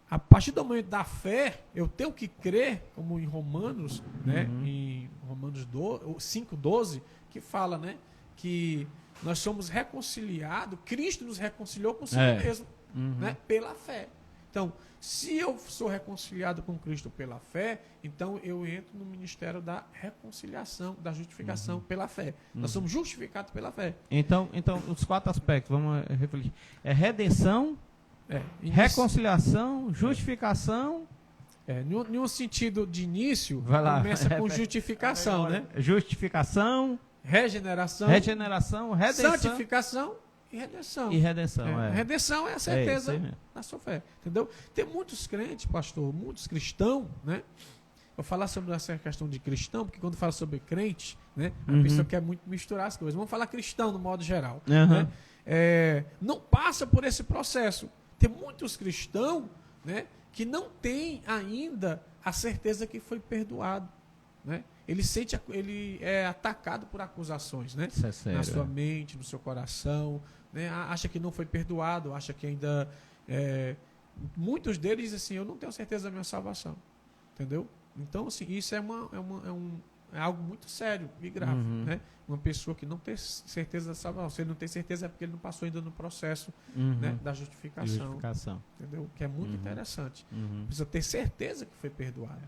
A partir do momento da fé, eu tenho que crer, como em Romanos, né? Em Romanos 5:12, que fala, né? Que nós somos reconciliados, Cristo nos reconciliou com si mesmo, né? Pela fé. Então, se eu sou reconciliado com Cristo pela fé, então eu entro no ministério da reconciliação, da justificação pela fé. Nós somos justificados pela fé. Então os 4 aspectos, vamos refletir. Redenção, reconciliação, justificação. Em um sentido de início, começa com justificação, né? Justificação, regeneração, redenção, santificação e redenção. Redenção é a certeza da sua fé. Entendeu? Tem muitos crentes, pastor, muitos cristãos, né? Vou falar sobre essa questão de cristão, porque quando fala sobre crente, né? A pessoa quer muito misturar as coisas. Vamos falar cristão no modo geral. Né? Não passa por esse processo. Tem muitos cristãos, né, que não têm ainda a certeza que foi perdoado. Né? Ele é atacado por acusações, né? Isso é sério, na sua mente, no seu coração, né? Acha que não foi perdoado, acha que ainda... muitos deles dizem assim, eu não tenho certeza da minha salvação. Entendeu? Então, assim, isso é algo muito sério e grave. Né? Uma pessoa que não tem certeza da salvação. Se ele não tem certeza é porque ele não passou ainda no processo, né, da justificação. Entendeu? Que é muito interessante. Precisa ter certeza que foi perdoado.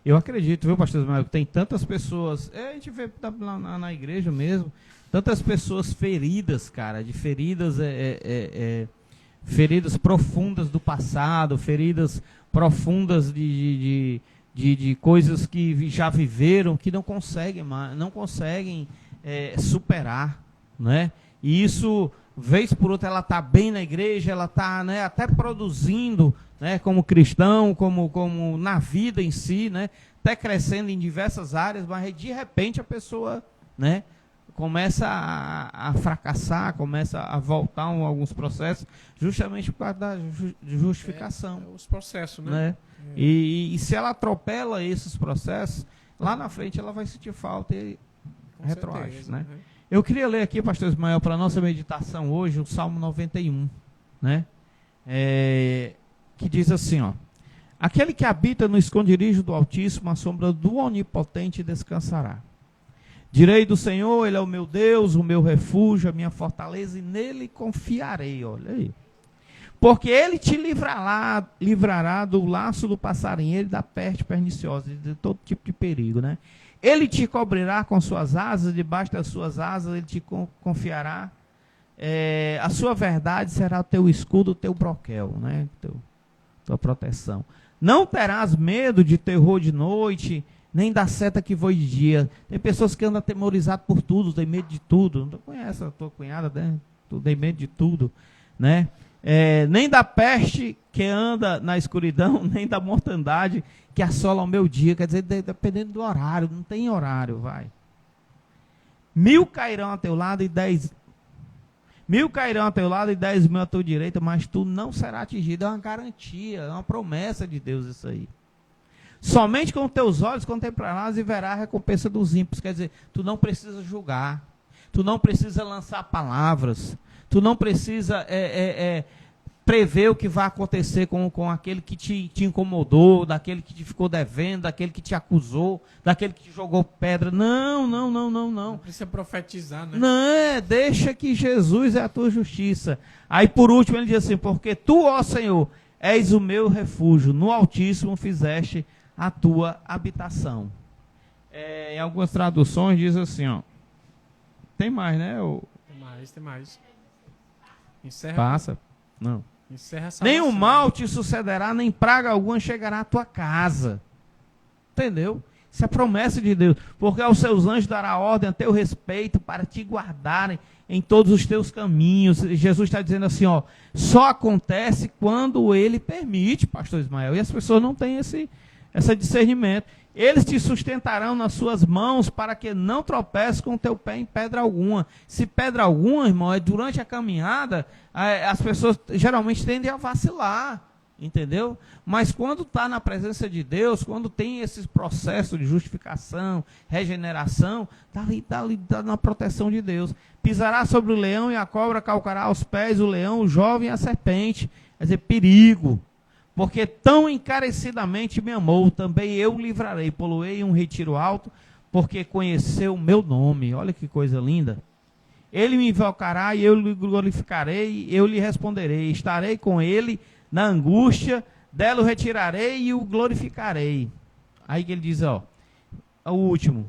Eu acredito, viu, pastor Ismael, que tem tantas pessoas, a gente vê na igreja mesmo, tantas pessoas feridas, cara, de feridas feridas profundas do passado, feridas profundas de coisas que já viveram, que não conseguem superar, né? E isso vez por outra ela está bem na igreja, ela está, né, até produzindo, né, como cristão, como na vida em si, né, até crescendo em diversas áreas, mas de repente a pessoa, né, começa a fracassar, começa a voltar alguns processos, justamente por causa da justificação. Os processos, né? E se ela atropela esses processos, lá na frente ela vai sentir falta e retroage, né? Eu queria ler aqui, pastor Ismael, para a nossa meditação hoje, o Salmo 91, né? Que diz assim, ó: aquele que habita no esconderijo do Altíssimo, a sombra do Onipotente descansará. Direi do Senhor, Ele é o meu Deus, o meu refúgio, a minha fortaleza, e nele confiarei. Olha aí. Porque Ele te livrará do laço do passarinheiro e da peste perniciosa, de todo tipo de perigo, né? Ele te cobrirá com suas asas, debaixo das suas asas Ele te confiará. A sua verdade será o teu escudo, o teu broquel, né? Tua proteção. Não terás medo de terror de noite, nem da seta que voa de dia. Tem pessoas que andam atemorizadas por tudo, tem medo de tudo. Não conhece a tua cunhada, né? Tu tem medo de tudo, né? Nem da peste que anda na escuridão, nem da mortandade que assola o meu dia. Quer dizer, dependendo do horário, não tem horário, vai. 1000 cairão a teu lado e 10.000 cairão a teu lado e 10.000 à tua direita, mas tu não serás atingido. É uma garantia, é uma promessa de Deus isso aí. Somente com teus olhos contemplarás e verás a recompensa dos ímpios. Quer dizer, tu não precisa julgar, tu não precisa lançar palavras, tu não precisa prever o que vai acontecer com aquele que te incomodou, daquele que te ficou devendo, daquele que te acusou, daquele que te jogou pedra. Não. Não precisa profetizar, né? Não, deixa que Jesus é a tua justiça. Aí por último ele diz assim: porque tu, ó Senhor, és o meu refúgio, no Altíssimo fizeste a tua habitação. Em algumas traduções diz assim, ó. Tem mais, né? Tem mais. Encerra. Passa. Não. Encerra essa nenhum mal te sucederá, nem praga alguma chegará à tua casa. Entendeu? Isso é promessa de Deus. Porque aos seus anjos dará ordem a teu respeito para te guardarem em todos os teus caminhos. Jesus está dizendo assim, ó, só acontece quando Ele permite, pastor Ismael. E as pessoas não têm esse discernimento. Eles te sustentarão nas suas mãos para que não tropeces com o teu pé em pedra alguma. Se pedra alguma, irmão, durante a caminhada, as pessoas geralmente tendem a vacilar, entendeu? Mas quando está na presença de Deus, quando tem esse processo de justificação, regeneração, está ali na proteção de Deus. Pisará sobre o leão e a cobra, calcará aos pés o leão, o jovem e a serpente. Quer dizer, perigo. Porque tão encarecidamente me amou, também eu livrarei, poloei um retiro alto, porque conheceu o meu nome. Olha que coisa linda. Ele me invocará e eu lhe glorificarei, eu lhe responderei. Estarei com ele na angústia, dela o retirarei e o glorificarei. Aí que ele diz, ó, o último.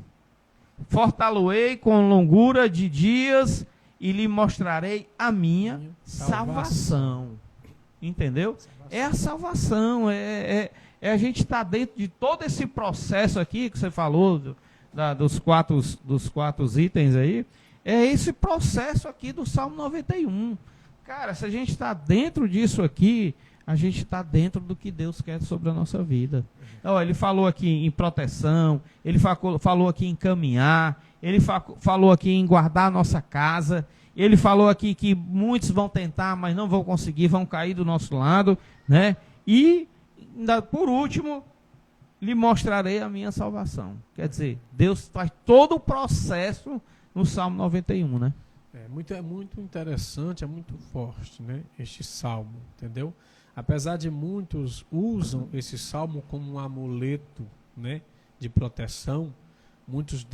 Fortaloei com longura de dias e lhe mostrarei a minha salvação. Entendeu? É a salvação, é a gente estar dentro de todo esse processo aqui que você falou, dos quatro itens aí, é esse processo aqui do Salmo 91. Cara, se a gente está dentro disso aqui, a gente está dentro do que Deus quer sobre a nossa vida. Então, ele falou aqui em proteção, ele falou aqui em caminhar, ele falou aqui em guardar a nossa casa. Ele falou aqui que muitos vão tentar, mas não vão conseguir, vão cair do nosso lado, né? E, por último, lhe mostrarei a minha salvação. Quer dizer, Deus faz todo o processo no Salmo 91, né? É muito interessante, é muito forte, né? Este salmo, entendeu? Apesar de muitos usam esse salmo como um amuleto, né, de proteção, muitas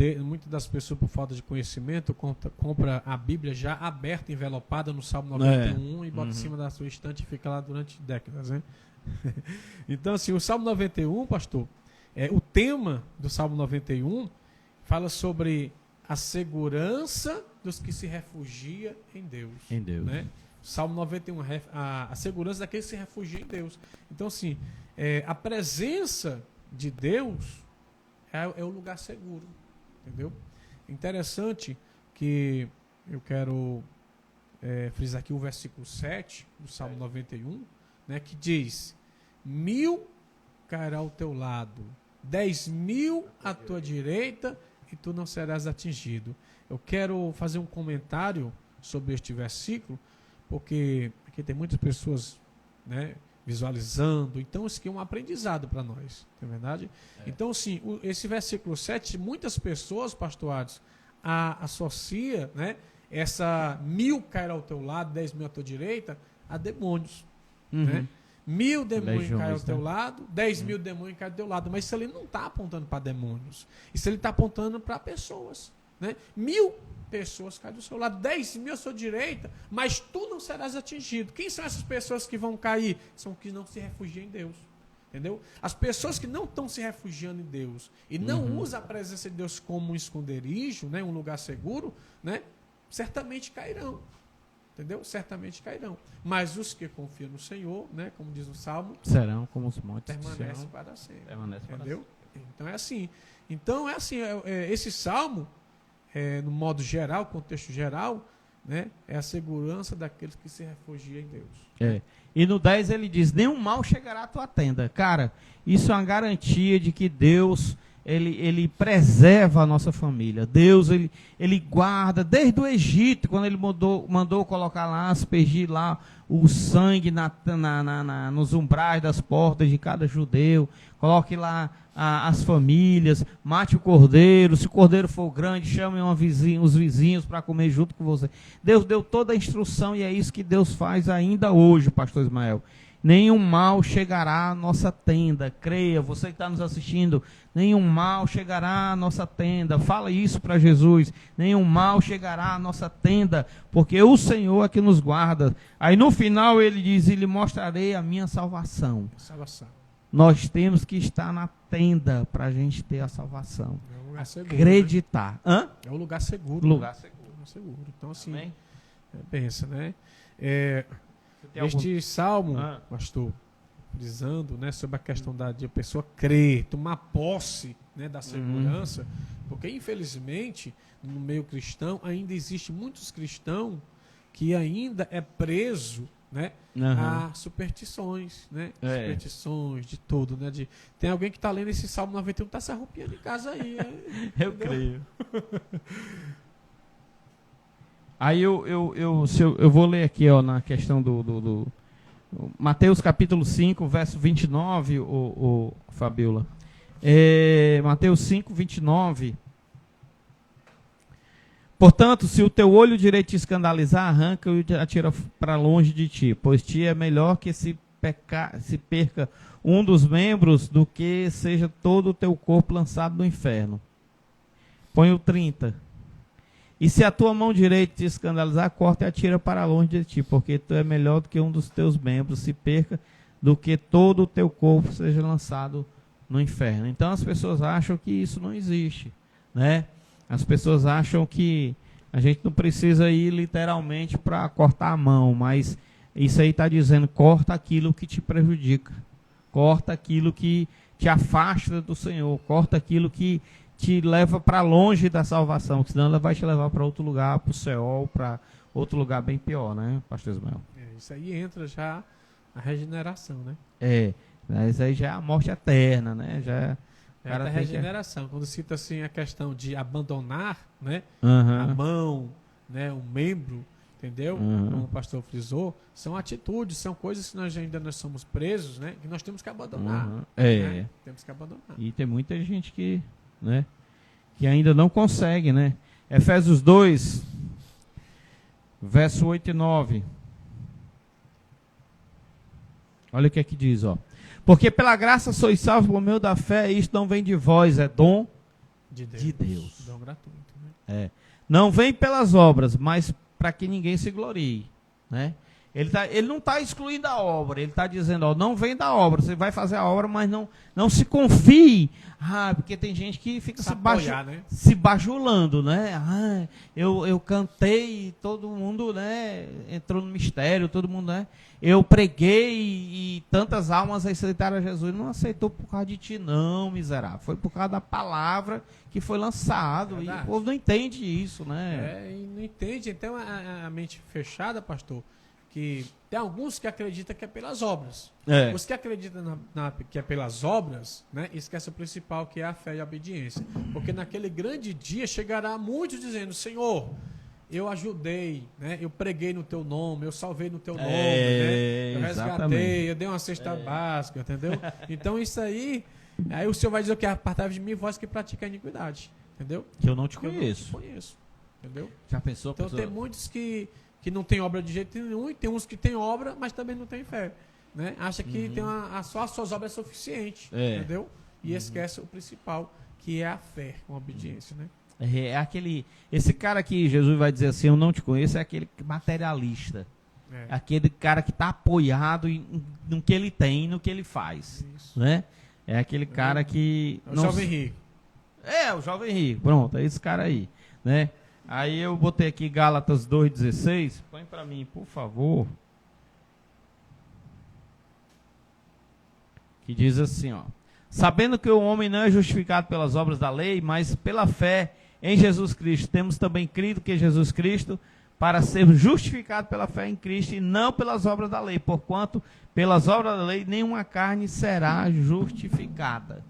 das pessoas, por falta de conhecimento, compra a Bíblia já aberta, envelopada no Salmo 91 e bota em cima da sua estante e fica lá durante décadas, né? Então, assim, o Salmo 91, pastor, o tema do Salmo 91 fala sobre a segurança dos que se refugiam em Deus. Em Deus. Né? Salmo 91, a segurança daqueles que se refugiam em Deus. Então, assim, a presença de Deus é o lugar seguro, entendeu? Interessante que eu quero frisar aqui o versículo 7 do Salmo 91, né, que diz: 1000 cairá ao teu lado, 10.000 à tua direita, e tu não serás atingido. Eu quero fazer um comentário sobre este versículo, porque aqui tem muitas pessoas, né, visualizando, então isso aqui é um aprendizado para nós, não é verdade? Então, sim, esse versículo 7, muitas pessoas, pastor Adson, associa, né, essa 1000 cairá ao teu lado, 10.000 à tua direita, a demônios, né? 1000 demônios caem ao teu lado, 10.000 demônios caem ao teu lado, mas isso ali não está apontando para demônios, isso ele está apontando para pessoas, né? 1000 pessoas caem do seu lado, 10.000 à sua direita, mas tu não serás atingido. Quem são essas pessoas que vão cair? São os que não se refugiam em Deus. Entendeu? As pessoas que não estão se refugiando em Deus e não usam a presença de Deus como um esconderijo, né, um lugar seguro, né, certamente cairão. Entendeu? Certamente cairão. Mas os que confiam no Senhor, né, como diz o Salmo, serão como os montes permanecem para sempre. Entendeu? Então é assim. Esse Salmo, no modo geral, contexto geral, né, é a segurança daqueles que se refugiam em Deus. E no 10 ele diz: nenhum mal chegará à tua tenda. Cara, isso é uma garantia de que Deus, ele preserva a nossa família. Deus, ele guarda desde o Egito, quando ele mandou colocar lá, aspergir lá o sangue nos umbrais das portas de cada judeu. Coloque lá as famílias, mate o cordeiro. Se o cordeiro for grande, chame os vizinhos para comer junto com você. Deus deu toda a instrução e é isso que Deus faz ainda hoje, pastor Ismael. Nenhum mal chegará à nossa tenda. Creia, você que está nos assistindo, nenhum mal chegará à nossa tenda. Fala isso para Jesus. Nenhum mal chegará à nossa tenda, porque o Senhor é que nos guarda. Aí no final ele diz: e lhe mostrarei a minha salvação. Nós temos que estar na tenda para a gente ter a salvação. É um lugar seguro, acreditar. Né? É um lugar seguro. Lugar seguro. Então, assim, Amém? Pensa, né? Este salmo, pastor, frisando, né, sobre a questão de a pessoa crer, tomar posse, né, da segurança, porque, infelizmente, no meio cristão, ainda existe muitos cristãos que ainda é preso, né, a superstições, né? Superstições de tudo, né? Tem alguém que está lendo esse Salmo 91 e está se arrupiando em casa aí. Eu creio. Aí eu vou ler aqui, ó, na questão do Mateus capítulo 5, verso 29, Fabiola. Mateus 5, 29. Portanto, se o teu olho direito te escandalizar, arranca-o e atira para longe de ti, pois te é melhor que se perca um dos membros do que seja todo o teu corpo lançado no inferno. Põe o 30. E se a tua mão direita te escandalizar, corta e atira para longe de ti, porque tu é melhor do que um dos teus membros se perca, do que todo o teu corpo seja lançado no inferno. Então as pessoas acham que isso não existe, né? As pessoas acham que a gente não precisa ir literalmente para cortar a mão, mas isso aí está dizendo: corta aquilo que te prejudica, corta aquilo que te afasta do Senhor, corta aquilo que te leva para longe da salvação, senão ela vai te levar para outro lugar, para o Seol, para outro lugar bem pior, né, pastor Ismael? Isso aí entra já a regeneração, né? Isso aí já é a morte eterna, né? Já é a regeneração. Quando cita assim a questão de abandonar, né, a mão, né, um membro, entendeu? Como o pastor frisou, são atitudes, são coisas que nós ainda somos presos, né, que nós temos que abandonar. Né? Temos que abandonar. E tem muita gente que, né, que ainda não consegue, né? Efésios 2, verso 8 e 9. Olha o que é que diz, ó. Porque pela graça sois salvos por meio da fé, e isto não vem de vós, é dom de Deus. Dom gratuito, né? Não vem pelas obras, mas para que ninguém se glorie, né? Ele não está excluindo a obra, ele está dizendo, ó, não vem da obra, você vai fazer a obra, mas não se confie. Porque tem gente que fica se bajulando, né? Eu cantei, todo mundo, né, entrou no mistério, todo mundo, né? Eu preguei e tantas almas aceitaram a Jesus. Não aceitou por causa de ti, não, miserável. Foi por causa da palavra que foi lançado. E o povo não entende isso, né? E não entende. Então, a mente fechada, pastor, que tem alguns que acreditam que é pelas obras. Os que acreditam que é pelas obras, né, esquece o principal, que é a fé e a obediência. Porque naquele grande dia chegará muitos dizendo, Senhor, eu ajudei, né, eu preguei no teu nome, eu salvei no teu nome, né, eu resgatei, eu dei uma cesta básica, entendeu? Então isso aí o Senhor vai dizer o que? Apartai-vos de mim, vós que pratica a iniquidade, entendeu? Que eu não te conheço. Eu não te conheço, entendeu? Já pensou? Então tem muitos que não tem obra de jeito nenhum, e tem uns que tem obra, mas também não tem fé, né? Acha que tem só as suas obras é suficiente, entendeu? E esquece o principal, que é a fé com a obediência, né? Esse cara que Jesus vai dizer assim, eu não te conheço, é aquele materialista. Aquele cara que está apoiado no que ele tem, no que ele faz. Isso. Né? É aquele cara que... O jovem rico. O jovem rico. Pronto, é esse cara aí. Né? Aí eu botei aqui Gálatas 2,16. Põe para mim, por favor. Que diz assim, ó. Sabendo que o homem não é justificado pelas obras da lei, mas pela fé em Jesus Cristo. Temos também crido que Jesus Cristo, para ser justificado pela fé em Cristo e não pelas obras da lei. Porquanto, pelas obras da lei, nenhuma carne será justificada.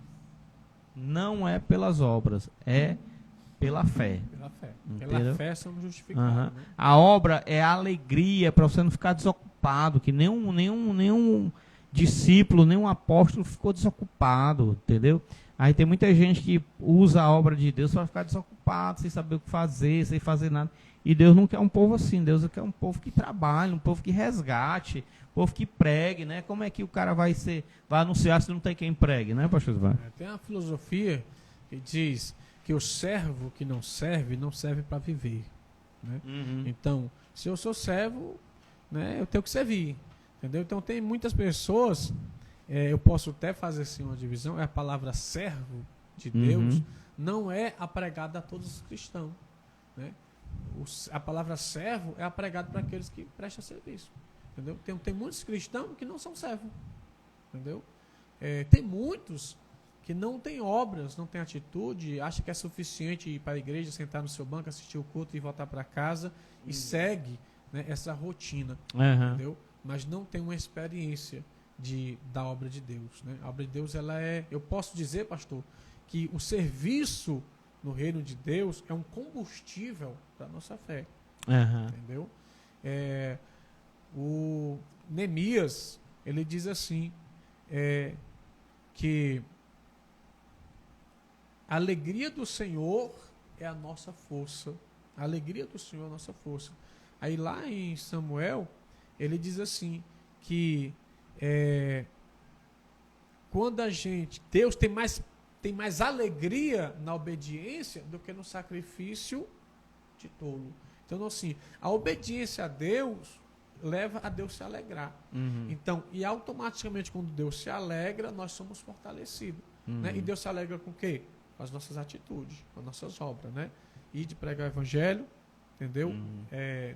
Não é pelas obras, é pela fé. Pela fé. Pela fé somos justificados. Né? A obra é a alegria para você não ficar desocupado, que nenhum discípulo, nenhum apóstolo ficou desocupado, entendeu? Aí tem muita gente que usa a obra de Deus para ficar desocupado, sem saber o que fazer, sem fazer nada. E Deus não quer um povo assim, Deus quer um povo que trabalhe, um povo que resgate, um povo que pregue, né? Como é que o cara vai anunciar se não tem quem pregue, né, pastor Osmar? Tem uma filosofia que diz que o servo que não serve para viver, né? Então, se eu sou servo, né, eu tenho que servir, entendeu? Então tem muitas pessoas, eu posso até fazer assim uma divisão, a palavra servo de Deus não é apregada a todos os cristãos, né? A palavra servo é apregada para aqueles que prestam serviço, entendeu? Tem muitos cristãos que não são servos, entendeu? Tem muitos que não têm obras, não têm atitude, acha que é suficiente ir para a igreja, sentar no seu banco, assistir o culto e voltar para casa e segue, né, essa rotina, entendeu? Mas não tem uma experiência da obra de Deus, né? A obra de Deus, eu posso dizer, pastor, que o serviço no reino de Deus é um combustível para a nossa fé, entendeu? O Neemias, ele diz assim, que a alegria do Senhor é a nossa força. A alegria do Senhor é a nossa força. Aí lá em Samuel, ele diz assim, que quando Deus tem mais alegria na obediência do que no sacrifício de tolo. Então, assim, a obediência a Deus leva a Deus se alegrar. Então, e automaticamente, quando Deus se alegra, nós somos fortalecidos. Né? E Deus se alegra com o quê? Com as nossas atitudes, com as nossas obras, né? E de pregar o evangelho, entendeu?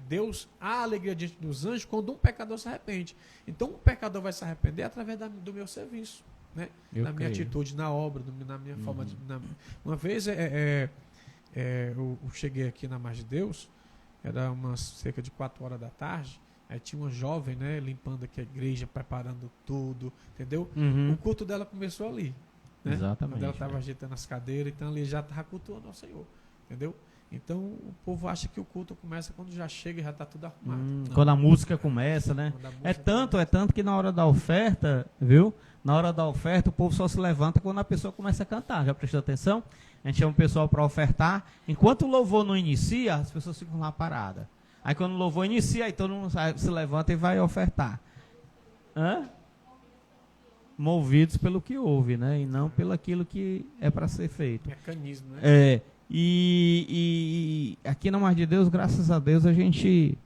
Deus, há alegria diante dos anjos quando um pecador se arrepende. Então, um pecador vai se arrepender através do meu serviço, né? Na minha atitude, na obra, na minha forma de... Uma vez eu cheguei aqui na Mar de Deus, era cerca de 4 horas da tarde, aí tinha uma jovem, né, limpando aqui a igreja, preparando tudo, entendeu? O culto dela começou ali, né? Exatamente. Quando ela estava ajeitando as cadeiras, então ali já estava cultuando ao Senhor, entendeu? Então o povo acha que o culto começa quando já chega e já está tudo arrumado. Quando a música começa, né? É tanto que na hora da oferta, viu? Na hora da oferta o povo só se levanta quando a pessoa começa a cantar. Já prestou atenção? A gente chama o pessoal para ofertar. Enquanto o louvor não inicia, as pessoas ficam lá paradas. Aí quando o louvor inicia, aí todo mundo se levanta e vai ofertar. Movidos pelo que ouve, né? E não pelo aquilo que é para ser feito. Mecanismo, né? E aqui na Mar de Deus, graças a Deus, a gente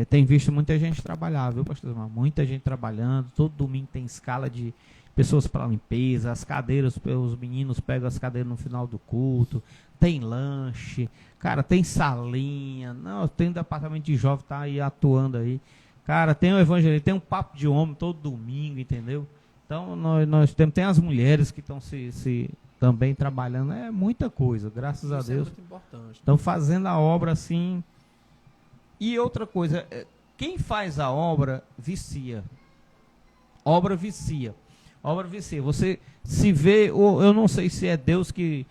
tem visto muita gente trabalhar, viu, pastor Osmar? Muita gente trabalhando, todo domingo tem escala de pessoas para limpeza, as cadeiras, os meninos pegam as cadeiras no final do culto, tem lanche, cara, tem salinha, não, tem um departamento de jovem tá aí atuando aí, cara, tem o evangelho, tem um papo de homem todo domingo, entendeu? Então nós temos, tem as mulheres que estão se também trabalhando, é muita coisa, graças a Isso Deus. é muito importante. Estão fazendo a obra assim. E outra coisa, quem faz a obra vicia. Obra vicia. Obra vicia. Você se vê, eu não sei se é Deus que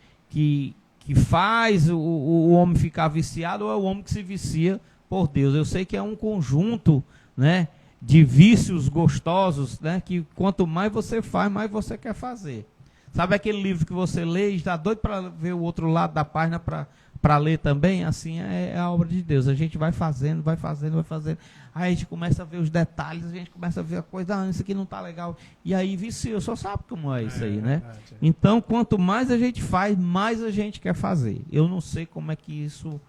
faz o homem ficar viciado ou é o homem que se vicia por Deus. Eu sei que é um conjunto, né, de vícios gostosos, né, que quanto mais você faz, mais você quer fazer. Sabe aquele livro que você lê e está doido para ver o outro lado da página para ler também? Assim é a obra de Deus. A gente vai fazendo, vai fazendo, vai fazendo. Aí a gente começa a ver os detalhes, a gente começa a ver a coisa, isso aqui não está legal. E aí vicia, só sabe como é isso aí, né? Verdade. Então, quanto mais a gente faz, mais a gente quer fazer. Eu não sei como é que isso,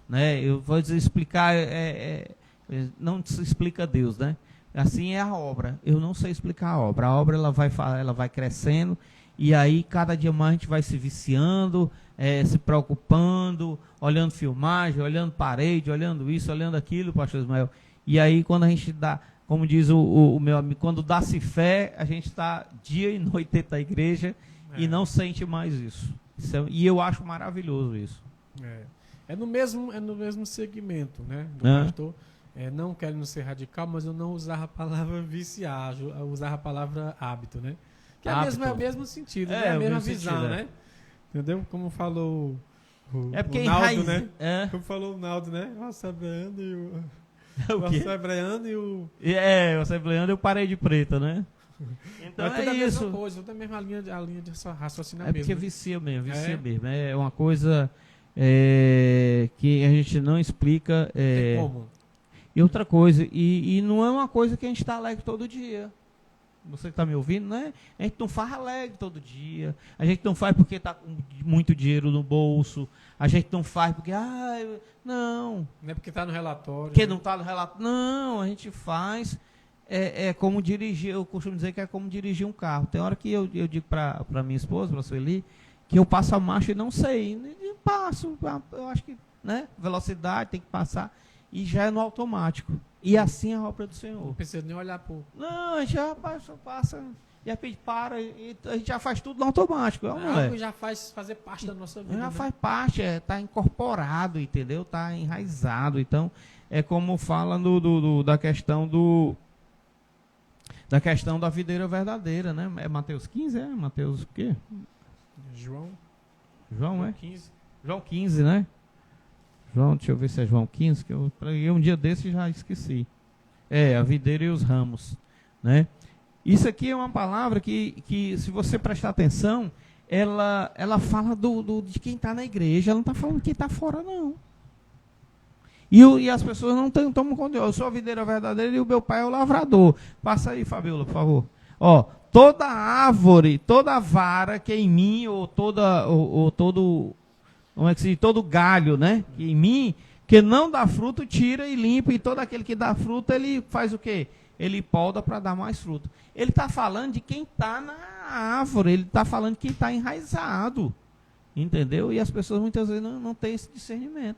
né? Eu vou explicar, não se explica Deus, né? Assim é a obra. Eu não sei explicar a obra. A obra ela vai crescendo. E aí, cada dia mais a gente vai se viciando, se preocupando, olhando filmagem, olhando parede, olhando isso, olhando aquilo, pastor Ismael. E aí, quando a gente dá, como diz o meu amigo, quando dá-se fé, a gente está dia e noite dentro da igreja e não sente mais isso. E eu acho maravilhoso isso. É no mesmo segmento, né, do pastor. Não querendo ser radical, mas eu não usava a palavra viciar, eu usava a palavra hábito, né? Que é o mesmo sentido, né? A mesma visão, né? Entendeu? Como falou o Naldo, né? Como falou o Naldo, né? O assembleando e o... O assembleando e o... o assembleando e o parede preta, né? Então é tudo isso. A mesma coisa, tudo a mesma linha de raciocínio É mesmo. porque né? vicia mesmo. É uma coisa que a gente não explica. Tem como? E outra coisa, e não é uma coisa que a gente está alegre todo dia. Você que está me ouvindo, né? A gente não faz alegre todo dia. A gente não faz porque está com muito dinheiro no bolso. A gente não faz porque, não. Não é porque está no relatório. Porque não está no relatório. Não, a gente faz. É como dirigir, eu costumo dizer que é como dirigir um carro. Tem hora que eu digo para minha esposa, para a Sueli, que eu passo a marcha e não sei. E passo, eu acho que, né? Velocidade tem que passar. E já é no automático. E assim é a obra do Senhor. Não precisa nem olhar pro... Não, a gente já passa, e de repente para, e a gente já faz tudo no automático. Algo já faz fazer parte da nossa vida. Já né? faz parte, está incorporado, entendeu? Está enraizado. Então, é como fala da questão da videira verdadeira, né? É Mateus 15, Mateus o quê? João, é? 15. João 15, né? João, deixa eu ver se é João 15, que eu um dia desse já esqueci. A videira e os ramos, né? Isso aqui é uma palavra que se você prestar atenção, ela fala de quem está na igreja, ela não está falando de quem está fora, não. E as pessoas não tomam conta. Eu sou a videira verdadeira e o meu pai é o lavrador. Passa aí, Fabiola, por favor. Toda árvore, toda vara que é em mim, ou todo... Como é que se diz? Todo galho, né? Que em mim, que não dá fruto, tira e limpa. E todo aquele que dá fruto, ele faz o quê? Ele poda para dar mais fruto. Ele está falando de quem está na árvore. Ele está falando de quem está enraizado. Entendeu? E as pessoas muitas vezes não têm esse discernimento.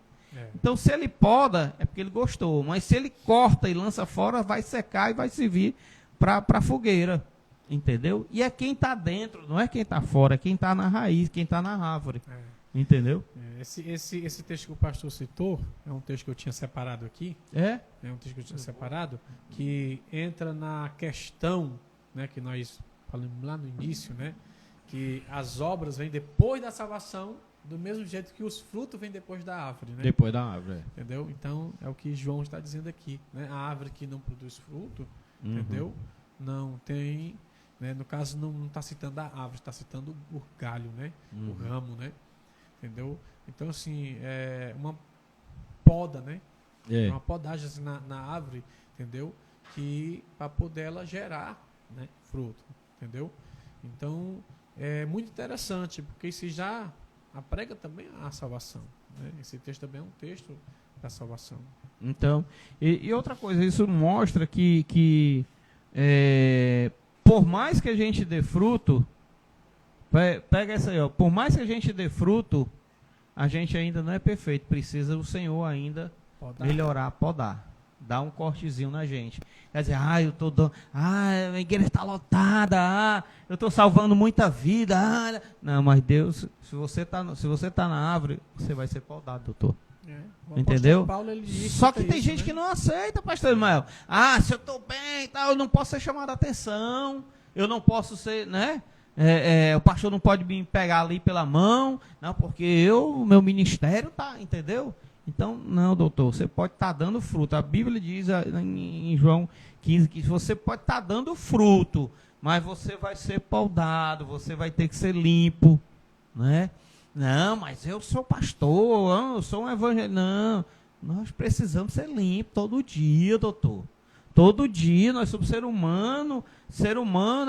Então, se ele poda, é porque ele gostou. Mas se ele corta e lança fora, vai secar e vai servir para a fogueira. Entendeu? E é quem está dentro, não é quem está fora. É quem está na raiz, quem está na árvore. Entendeu? Esse texto que o pastor citou é um texto que eu tinha separado aqui. É um texto que eu tinha separado que entra na questão, né, que nós falamos lá no início, né, que as obras vêm depois da salvação, do mesmo jeito que os frutos vêm depois da árvore, né? Depois da árvore. Entendeu? Então é o que João está dizendo aqui, né? A árvore que não produz fruto, entendeu? Não tem, né? No caso não está citando a árvore, está citando o galho, né? O ramo, né? Entendeu? Então, assim, é uma poda, né? Uma podagem assim, na árvore, entendeu? Que para poder ela gerar, né, fruto, entendeu? Então, é muito interessante, porque isso já aprega também a salvação, né? Esse texto também é um texto da salvação. Então, e outra coisa, isso mostra que por mais que a gente dê fruto, pega essa aí, ó, por mais que a gente dê fruto, a gente ainda não é perfeito, precisa o Senhor ainda melhorar, podar, dar um cortezinho na gente. Quer dizer, eu tô dando, a igreja está lotada, eu estou salvando muita vida, não, mas Deus, se você tá na árvore, você vai ser podado, doutor. Entendeu? Paulo, ele Só que tem isso, gente né? que não aceita, pastor Ismael. Se eu estou bem, tal, eu não posso ser chamado a atenção, eu não posso ser, né? O pastor não pode me pegar ali pela mão, não, porque o meu ministério tá, entendeu? Então, não, doutor, você pode estar dando fruto. A Bíblia diz em João 15 que você pode estar dando fruto, mas você vai ser podado, você vai ter que ser limpo, né? Não, mas eu sou pastor, eu sou um evangelista. Não, nós precisamos ser limpos todo dia, doutor. Todo dia, nós somos ser humano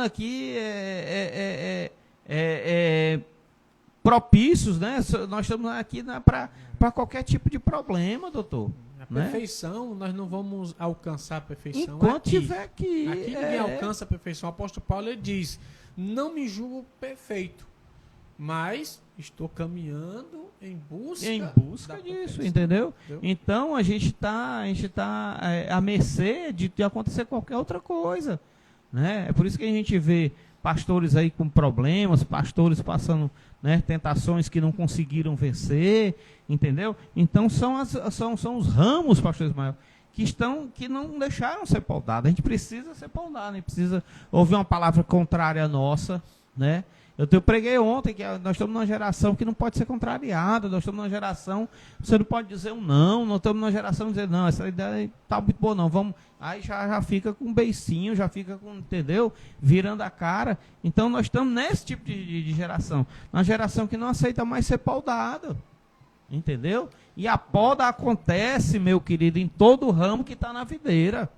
aqui propícios, né? Nós estamos aqui, né, para qualquer tipo de problema, doutor. A perfeição, nós não vamos alcançar a perfeição enquanto aqui. estiver aqui. Aqui ninguém alcança a perfeição. O apóstolo Paulo, ele diz, não me julgo perfeito, mas estou caminhando em busca disso, entendeu? Então a gente tá à mercê de acontecer qualquer outra coisa, né? É por isso que a gente vê pastores aí com problemas, pastores passando, né, tentações que não conseguiram vencer, entendeu? Então são os ramos, pastor Ismael, que não deixaram ser podados. A gente precisa ser podado, a gente precisa ouvir uma palavra contrária à nossa, né? Eu preguei ontem que nós estamos numa geração que não pode ser contrariada, nós estamos numa geração, você não pode dizer um não, nós estamos numa geração de dizer, não, essa ideia está muito boa não, vamos, aí já fica com um beicinho, já fica com, entendeu? Virando a cara. Então nós estamos nesse tipo de geração, uma geração que não aceita mais ser podado, entendeu? E a poda acontece, meu querido, em todo o ramo que está na videira,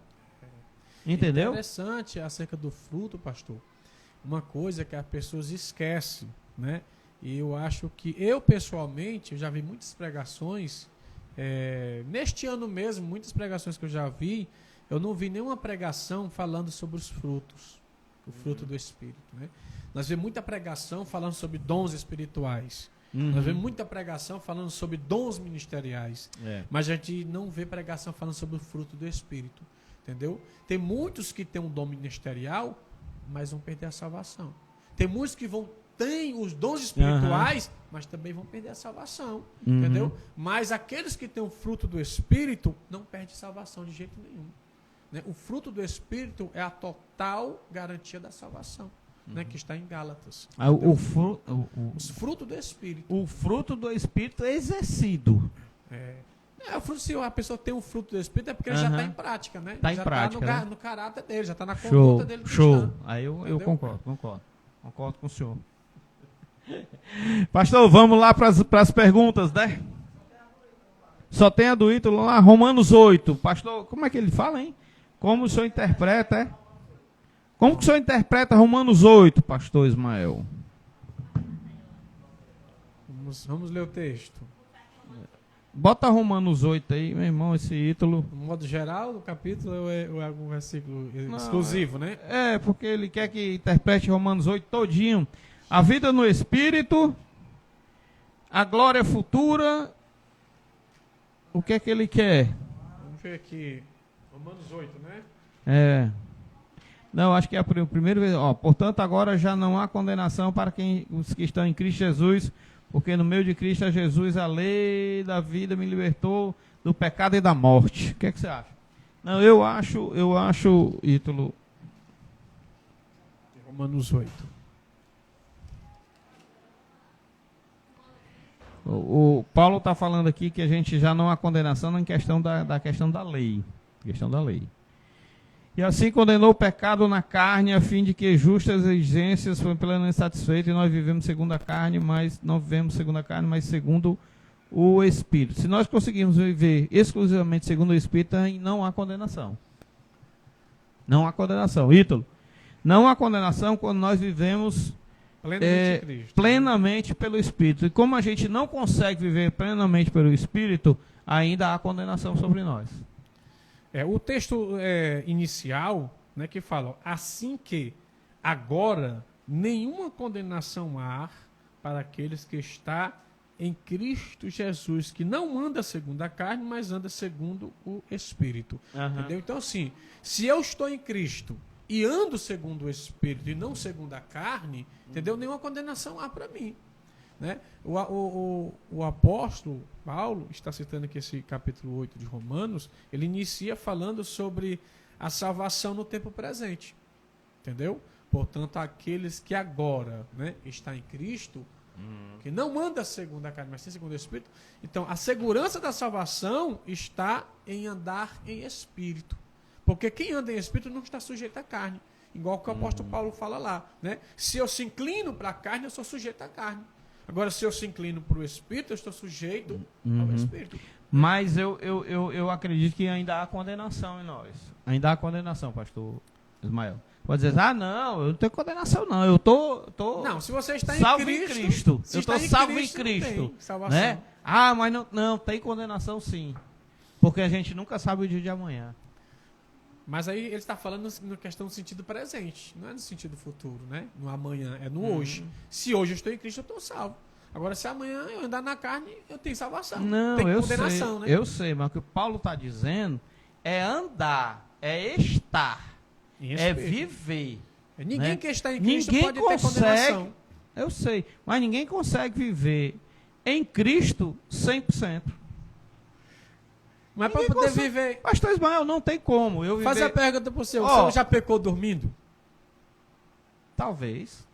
entendeu? Interessante acerca do fruto, pastor. Uma coisa que as pessoas esquecem, né? E eu acho que eu pessoalmente, eu já vi muitas pregações, neste ano mesmo, muitas pregações que eu já vi, eu não vi nenhuma pregação falando sobre os frutos, o fruto do Espírito, né? Nós vemos muita pregação falando sobre dons espirituais, nós vemos muita pregação falando sobre dons ministeriais, mas a gente não vê pregação falando sobre o fruto do Espírito, entendeu? Tem muitos que têm um dom ministerial, mas vão perder a salvação. Tem muitos que têm os dons espirituais, mas também vão perder a salvação, entendeu? Mas aqueles que têm o fruto do Espírito não perdem salvação de jeito nenhum, né? O fruto do Espírito é a total garantia da salvação, né? Que está em Gálatas. Os frutos do Espírito. O fruto do Espírito é exercido. O fruto, se a pessoa tem um fruto do Espírito, é porque ele já está em prática, né? Está em prática, tá né? no caráter dele, já está na conduta dele. Show. Aí eu concordo com o senhor. Pastor, vamos lá para as perguntas, né? Só tem a do Ítalo lá, Romanos 8. Pastor, como é que ele fala, hein? Como o senhor interpreta, Como que o senhor interpreta Romanos 8, pastor Ismael? Vamos ler o texto. Bota Romanos 8 aí, meu irmão, esse Ítalo. No modo geral do capítulo ou é algum versículo exclusivo, né? Porque ele quer que interprete Romanos 8 todinho. A vida no Espírito, a glória futura, o que é que ele quer? Vamos ver aqui, Romanos 8, né? Não, acho que é o primeiro. Portanto, agora já não há condenação para os que estão em Cristo Jesus, porque no meio de Cristo Jesus, a lei da vida me libertou do pecado e da morte. O que é que você acha? Não, eu acho, Ítalo. Romanos 8. O Paulo está falando aqui que a gente já não há condenação em questão da questão da lei. Questão da lei. E assim condenou o pecado na carne, a fim de que justas exigências foram plenamente satisfeitas, e nós vivemos segundo a carne, mas não vivemos segundo a carne, mas segundo o Espírito. Se nós conseguirmos viver exclusivamente segundo o Espírito, não há condenação. Não há condenação. Ítalo, não há condenação quando nós vivemos Plenamente Cristo. plenamente pelo Espírito. E como a gente não consegue viver plenamente pelo Espírito, ainda há condenação sobre nós. O texto inicial, né, que fala, assim que agora nenhuma condenação há para aqueles que está em Cristo Jesus, que não anda segundo a carne, mas anda segundo o Espírito. Entendeu? Então, assim, se eu estou em Cristo e ando segundo o Espírito e não segundo a carne, entendeu? Nenhuma condenação há para mim. Né? O apóstolo Paulo, está citando aqui esse capítulo 8 de Romanos, ele inicia falando sobre a salvação no tempo presente. Entendeu? Portanto, aqueles que agora, né, está em Cristo, que não anda segundo a carne, mas sim segundo o Espírito. Então, a segurança da salvação está em andar em Espírito. Porque quem anda em Espírito não está sujeito à carne. Igual que o apóstolo Paulo fala lá. Né? Se eu se inclino para a carne, eu sou sujeito à carne. Agora, se eu se inclino para o Espírito, eu estou sujeito ao Espírito. Mas eu acredito que ainda há condenação em nós. Ainda há condenação, pastor Ismael. Pode dizer, não, eu não tenho condenação, não. Eu tô não, se você está salvo em Cristo. Eu estou salvo em Cristo, Cristo. tem salvação. Né? Mas não, tem condenação sim. Porque a gente nunca sabe o dia de amanhã. Mas aí ele está falando na questão do sentido presente, não é no sentido futuro, né? No amanhã, é no hoje. Se hoje eu estou em Cristo, eu estou salvo. Agora, se amanhã eu andar na carne, eu tenho salvação. Não, tem eu condenação, sei, né? eu sei, mas o que o Paulo está dizendo é andar, é estar, é viver. Ninguém né? que está em Cristo ninguém pode consegue, ter condenação. Eu sei, mas ninguém consegue viver em Cristo 100%. Mas para poder viver... Pastor Ismael, não tem como. Faz a pergunta para você. O senhor já pecou dormindo? Talvez.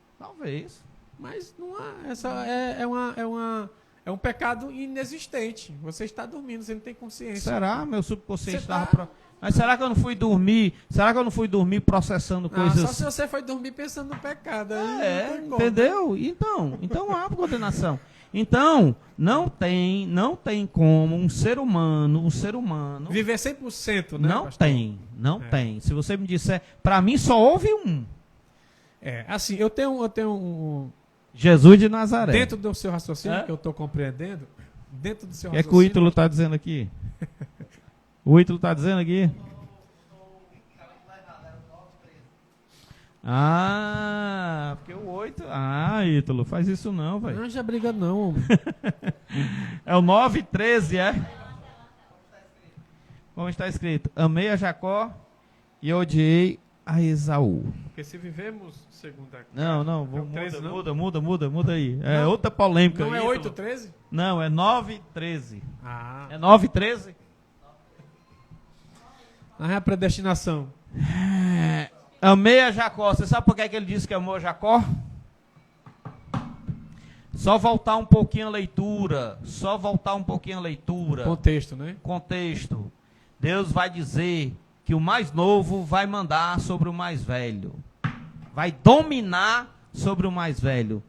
Mas não há. É um pecado inexistente. Você está dormindo, você não tem consciência. Será? Meu subconsciente estava... Mas será que eu não fui dormir? Será que eu não fui dormir processando coisas... Só se você foi dormir pensando no pecado. Aí entendeu? Então há condenação. Então, não tem como um ser humano... viver 100%, né? Não tem. Se você me disser... Para mim só houve um. Assim, eu tenho um... Jesus de Nazaré. Dentro do seu raciocínio, que eu estou compreendendo, dentro do seu raciocínio... É que o Ítalo está dizendo aqui? O Ítalo está dizendo aqui? Porque o 8... Ítalo, faz isso não, velho. Não, já briga não. É o 9:13, é? Como está escrito? Amei a Jacó e odiei a Esaú. Porque se vivemos segundo a... Não, muda aí. Não, outra polêmica. Não é Ítalo. 8:13? Não, é 9:13. É 9:13? A predestinação. Amei a Jacó. Você sabe por que ele disse que amou a Jacó? Só voltar um pouquinho a leitura. Contexto, né? Contexto. Deus vai dizer que o mais novo vai mandar sobre o mais velho. Vai dominar sobre o mais velho.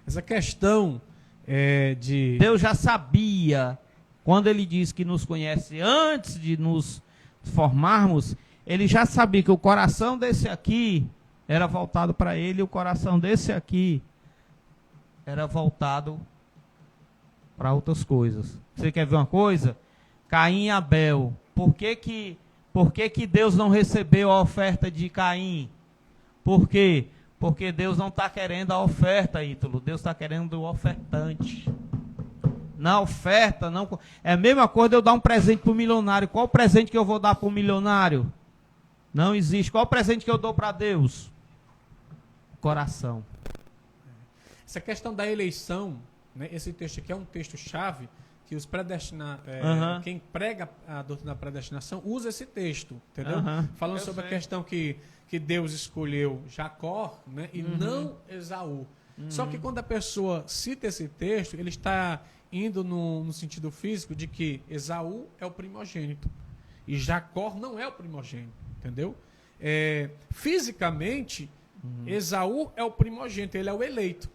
Essa questão de... Deus já sabia, quando ele diz que nos conhece antes de nos formarmos, ele já sabia que o coração desse aqui era voltado para ele e o coração desse aqui era voltado para outras coisas. Você quer ver uma coisa? Caim e Abel. Por que Deus não recebeu a oferta de Caim? Por quê? Porque Deus não está querendo a oferta, Ítalo. Deus está querendo o ofertante. Na oferta, não... É a mesma coisa de eu dar um presente para o milionário. Qual o presente que eu vou dar para o milionário? Não existe. Qual o presente que eu dou para Deus? Coração. Essa questão da eleição, né, esse texto aqui é um texto-chave que os quem prega a doutrina da predestinação usa esse texto, entendeu? Falando sobre a questão que Deus escolheu Jacó, né, e não Esaú. Só que quando a pessoa cita esse texto, ele está indo no sentido físico de que Esaú é o primogênito e Jacó não é o primogênito, entendeu? Fisicamente, Esaú é o primogênito, ele é o eleito.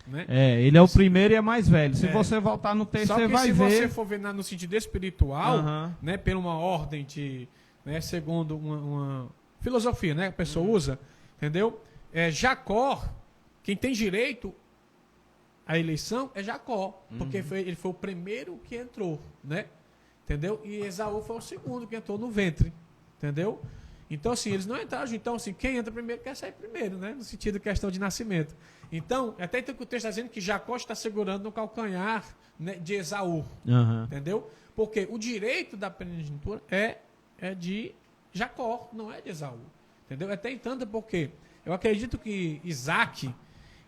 Né? Ele é o primeiro e é mais velho. Se você voltar no texto, você vai ver. Só que se você for ver no sentido espiritual, né, por uma ordem de, né, segundo uma filosofia, né, que a pessoa usa, entendeu? Jacó, quem tem direito à eleição é Jacó, porque ele foi o primeiro que entrou, né? Entendeu? E Esaú foi o segundo que entrou no ventre, entendeu? Então, assim, eles não entraram. Então, assim, quem entra primeiro quer sair primeiro, né? No sentido de questão de nascimento. Então, até então que o texto está dizendo que Jacó está segurando no calcanhar, né, de Esaú, entendeu? Porque o direito da primogenitura é de Jacó, não é de Esaú, entendeu? Até então, porque eu acredito que Isaac,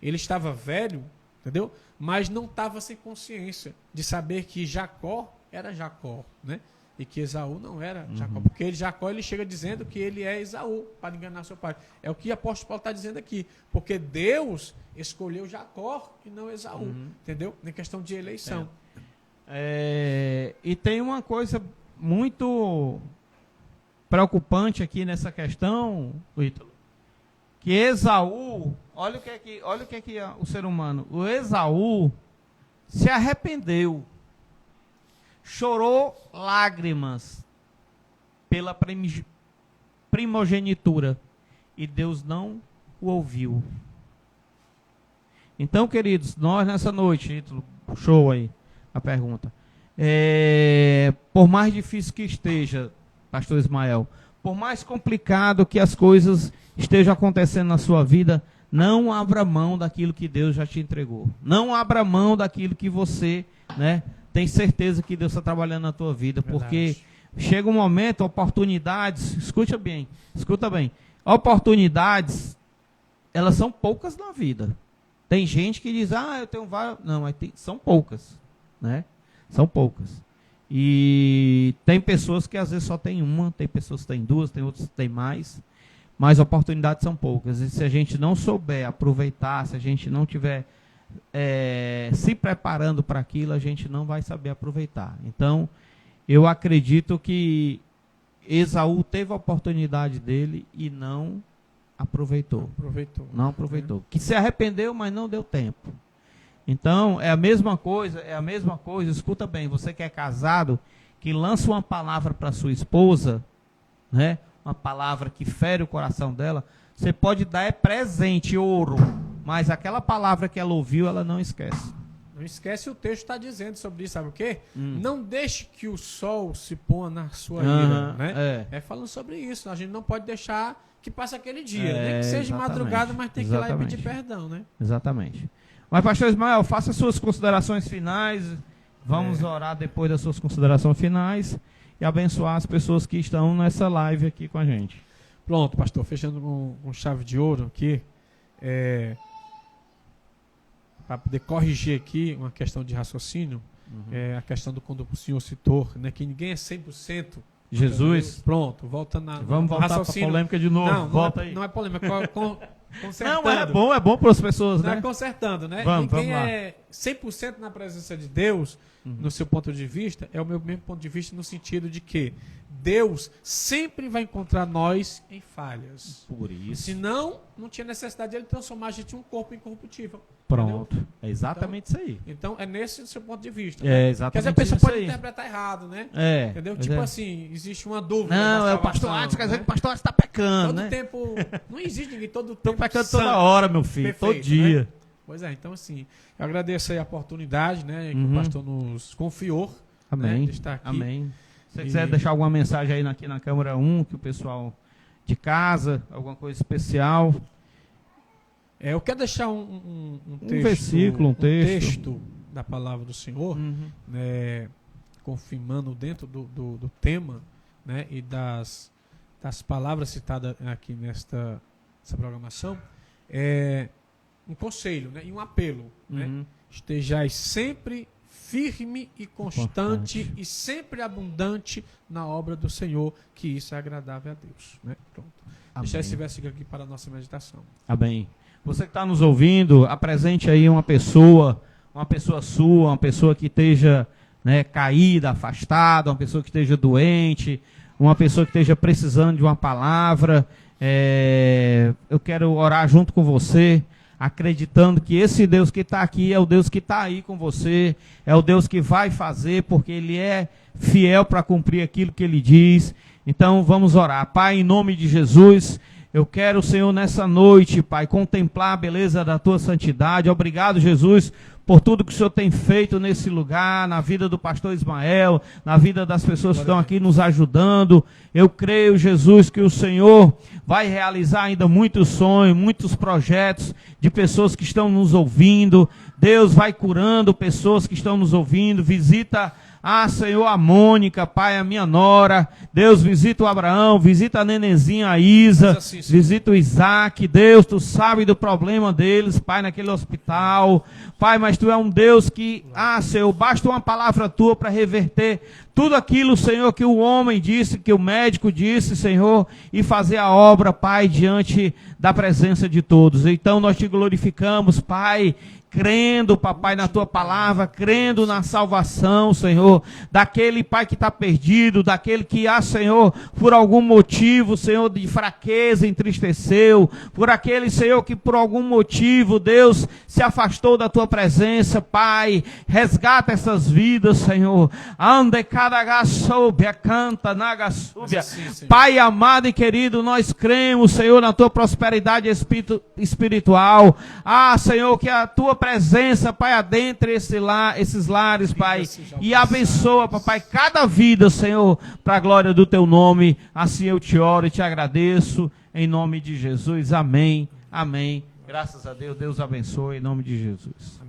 ele estava velho, entendeu? Mas não estava sem consciência de saber que Jacó era Jacó, né? E que Esaú não era Jacó. Porque Jacó ele chega dizendo que ele é Esaú, para enganar seu pai. É o que o apóstolo Paulo está dizendo aqui. Porque Deus escolheu Jacó e não Esaú. Entendeu? Na questão de eleição. E tem uma coisa muito preocupante aqui nessa questão, Ítalo, que Esaú, olha o que é que o ser humano, o Esaú se arrependeu, chorou lágrimas pela primogenitura e Deus não o ouviu. Então, queridos, nós nessa noite, Ítalo, show aí a pergunta, por mais difícil que esteja, pastor Ismael, por mais complicado que as coisas estejam acontecendo na sua vida, não abra mão daquilo que Deus já te entregou. Não abra mão daquilo que você, né, tem certeza que Deus está trabalhando na tua vida. Verdade. Porque chega um momento, oportunidades, escuta bem, oportunidades, elas são poucas na vida. Tem gente que diz, eu tenho várias, não, mas são poucas, né? São poucas. E tem pessoas que às vezes só tem uma, tem pessoas que têm duas, tem outras que têm mais, mas oportunidades são poucas. E se a gente não souber aproveitar, se a gente não tiver se preparando para aquilo, a gente não vai saber aproveitar. Então, eu acredito que Esaú teve a oportunidade dele e não aproveitou. Não aproveitou. Que se arrependeu, mas não deu tempo. Então, é a mesma coisa, escuta bem, você que é casado, que lança uma palavra para sua esposa, né? Uma palavra que fere o coração dela, você pode dar presente, ouro, mas aquela palavra que ela ouviu, ela não esquece. Não esquece, o texto está dizendo sobre isso, sabe o quê? Não deixe que o sol se ponha na sua ira, né? É falando sobre isso, a gente não pode deixar que passe aquele dia, nem que seja de madrugada, mas tem que ir lá e pedir perdão, né? Exatamente. Mas, pastor Ismael, faça suas considerações finais, vamos orar depois das suas considerações finais e abençoar as pessoas que estão nessa live aqui com a gente. Pronto, pastor, fechando com chave de ouro aqui, para poder corrigir aqui uma questão de raciocínio, a questão do quando o senhor citou, né, que ninguém é 100%. Jesus. Pronto, voltando vamos voltar para a polêmica de novo. Não, volta aí. Não é polêmica, consertando. Não, mas é bom para as pessoas, não, né? Consertando, né? Vamos Ninguém lá. é 100% na presença de Deus, no seu ponto de vista, é o meu mesmo ponto de vista no sentido de que Deus sempre vai encontrar nós em falhas. Por isso. Senão, não tinha necessidade de ele transformar a gente em um corpo incorruptível. Pronto. Entendeu? É exatamente isso aí. Então, é nesse o seu ponto de vista. É exatamente. Quer dizer, a pessoa isso pode aí. interpretar errado, né? Entendeu? Tipo assim, existe uma dúvida. Não, é o pastor Adson, quer dizer que o pastor Adson está pecando, todo né? tempo. Não existe ninguém todo Estou tempo. pecando toda hora, meu filho. Perfeito, todo dia. Né? Pois é, então assim, eu agradeço aí a oportunidade, né, que o pastor nos confiou. Amém. Né, de estar aqui. Amém. Se você quiser deixar alguma mensagem aí aqui na câmera 1, que o pessoal de casa, alguma coisa especial. Eu quero deixar um texto, versículo, um texto da palavra do Senhor, né, confirmando dentro do tema, né, e das palavras citadas aqui nessa programação, um conselho, né, e um apelo, né? Estejais sempre firme e constante e sempre abundante na obra do Senhor, que isso é agradável a Deus, né? Pronto. Deixar esse versículo aqui para a nossa meditação. Amém. Você que está nos ouvindo, apresente aí uma pessoa sua, uma pessoa que esteja, né, caída, afastada, uma pessoa que esteja doente, uma pessoa que esteja precisando de uma palavra. Eu quero orar junto com você, acreditando que esse Deus que está aqui é o Deus que está aí com você, é o Deus que vai fazer, porque Ele é fiel para cumprir aquilo que Ele diz. Então vamos orar. Pai, em nome de Jesus, Eu quero, Senhor, nessa noite, Pai, contemplar a beleza da tua santidade. Obrigado, Jesus, por tudo que o Senhor tem feito nesse lugar, na vida do pastor Ismael, na vida das pessoas que estão aqui nos ajudando. Eu creio, Jesus, que o Senhor vai realizar ainda muitos sonhos, muitos projetos de pessoas que estão nos ouvindo. Deus vai curando pessoas que estão nos ouvindo. Visita, Senhor, a Mônica, Pai, a minha nora. Deus, visita o Abraão, visita a nenenzinha, a Isa, visita o Isaac. Deus, tu sabe do problema deles, Pai, naquele hospital. Pai, mas tu é um Deus que, Senhor, basta uma palavra tua para reverter tudo aquilo, Senhor, que o homem disse, que o médico disse, Senhor, e fazer a obra, Pai, diante da presença de todos. Então nós te glorificamos, Pai, crendo, papai, na tua palavra, crendo na salvação, Senhor, daquele, Pai, que está perdido, daquele que, Senhor, por algum motivo, Senhor, de fraqueza, entristeceu, por aquele, Senhor, que por algum motivo, Deus, se afastou da tua presença, Pai, resgata essas vidas, Senhor, ande cada soube, canta, naga súbia, Pai amado e querido, nós cremos, Senhor, na tua prosperidade espiritual, Senhor, que a tua presença, Pai, adentre esses lares, Pai, e abençoa, papai, cada vida, Senhor, para a glória do teu nome. Assim eu te oro e te agradeço, em nome de Jesus. Amém, amém. Graças a Deus, Deus abençoe, em nome de Jesus.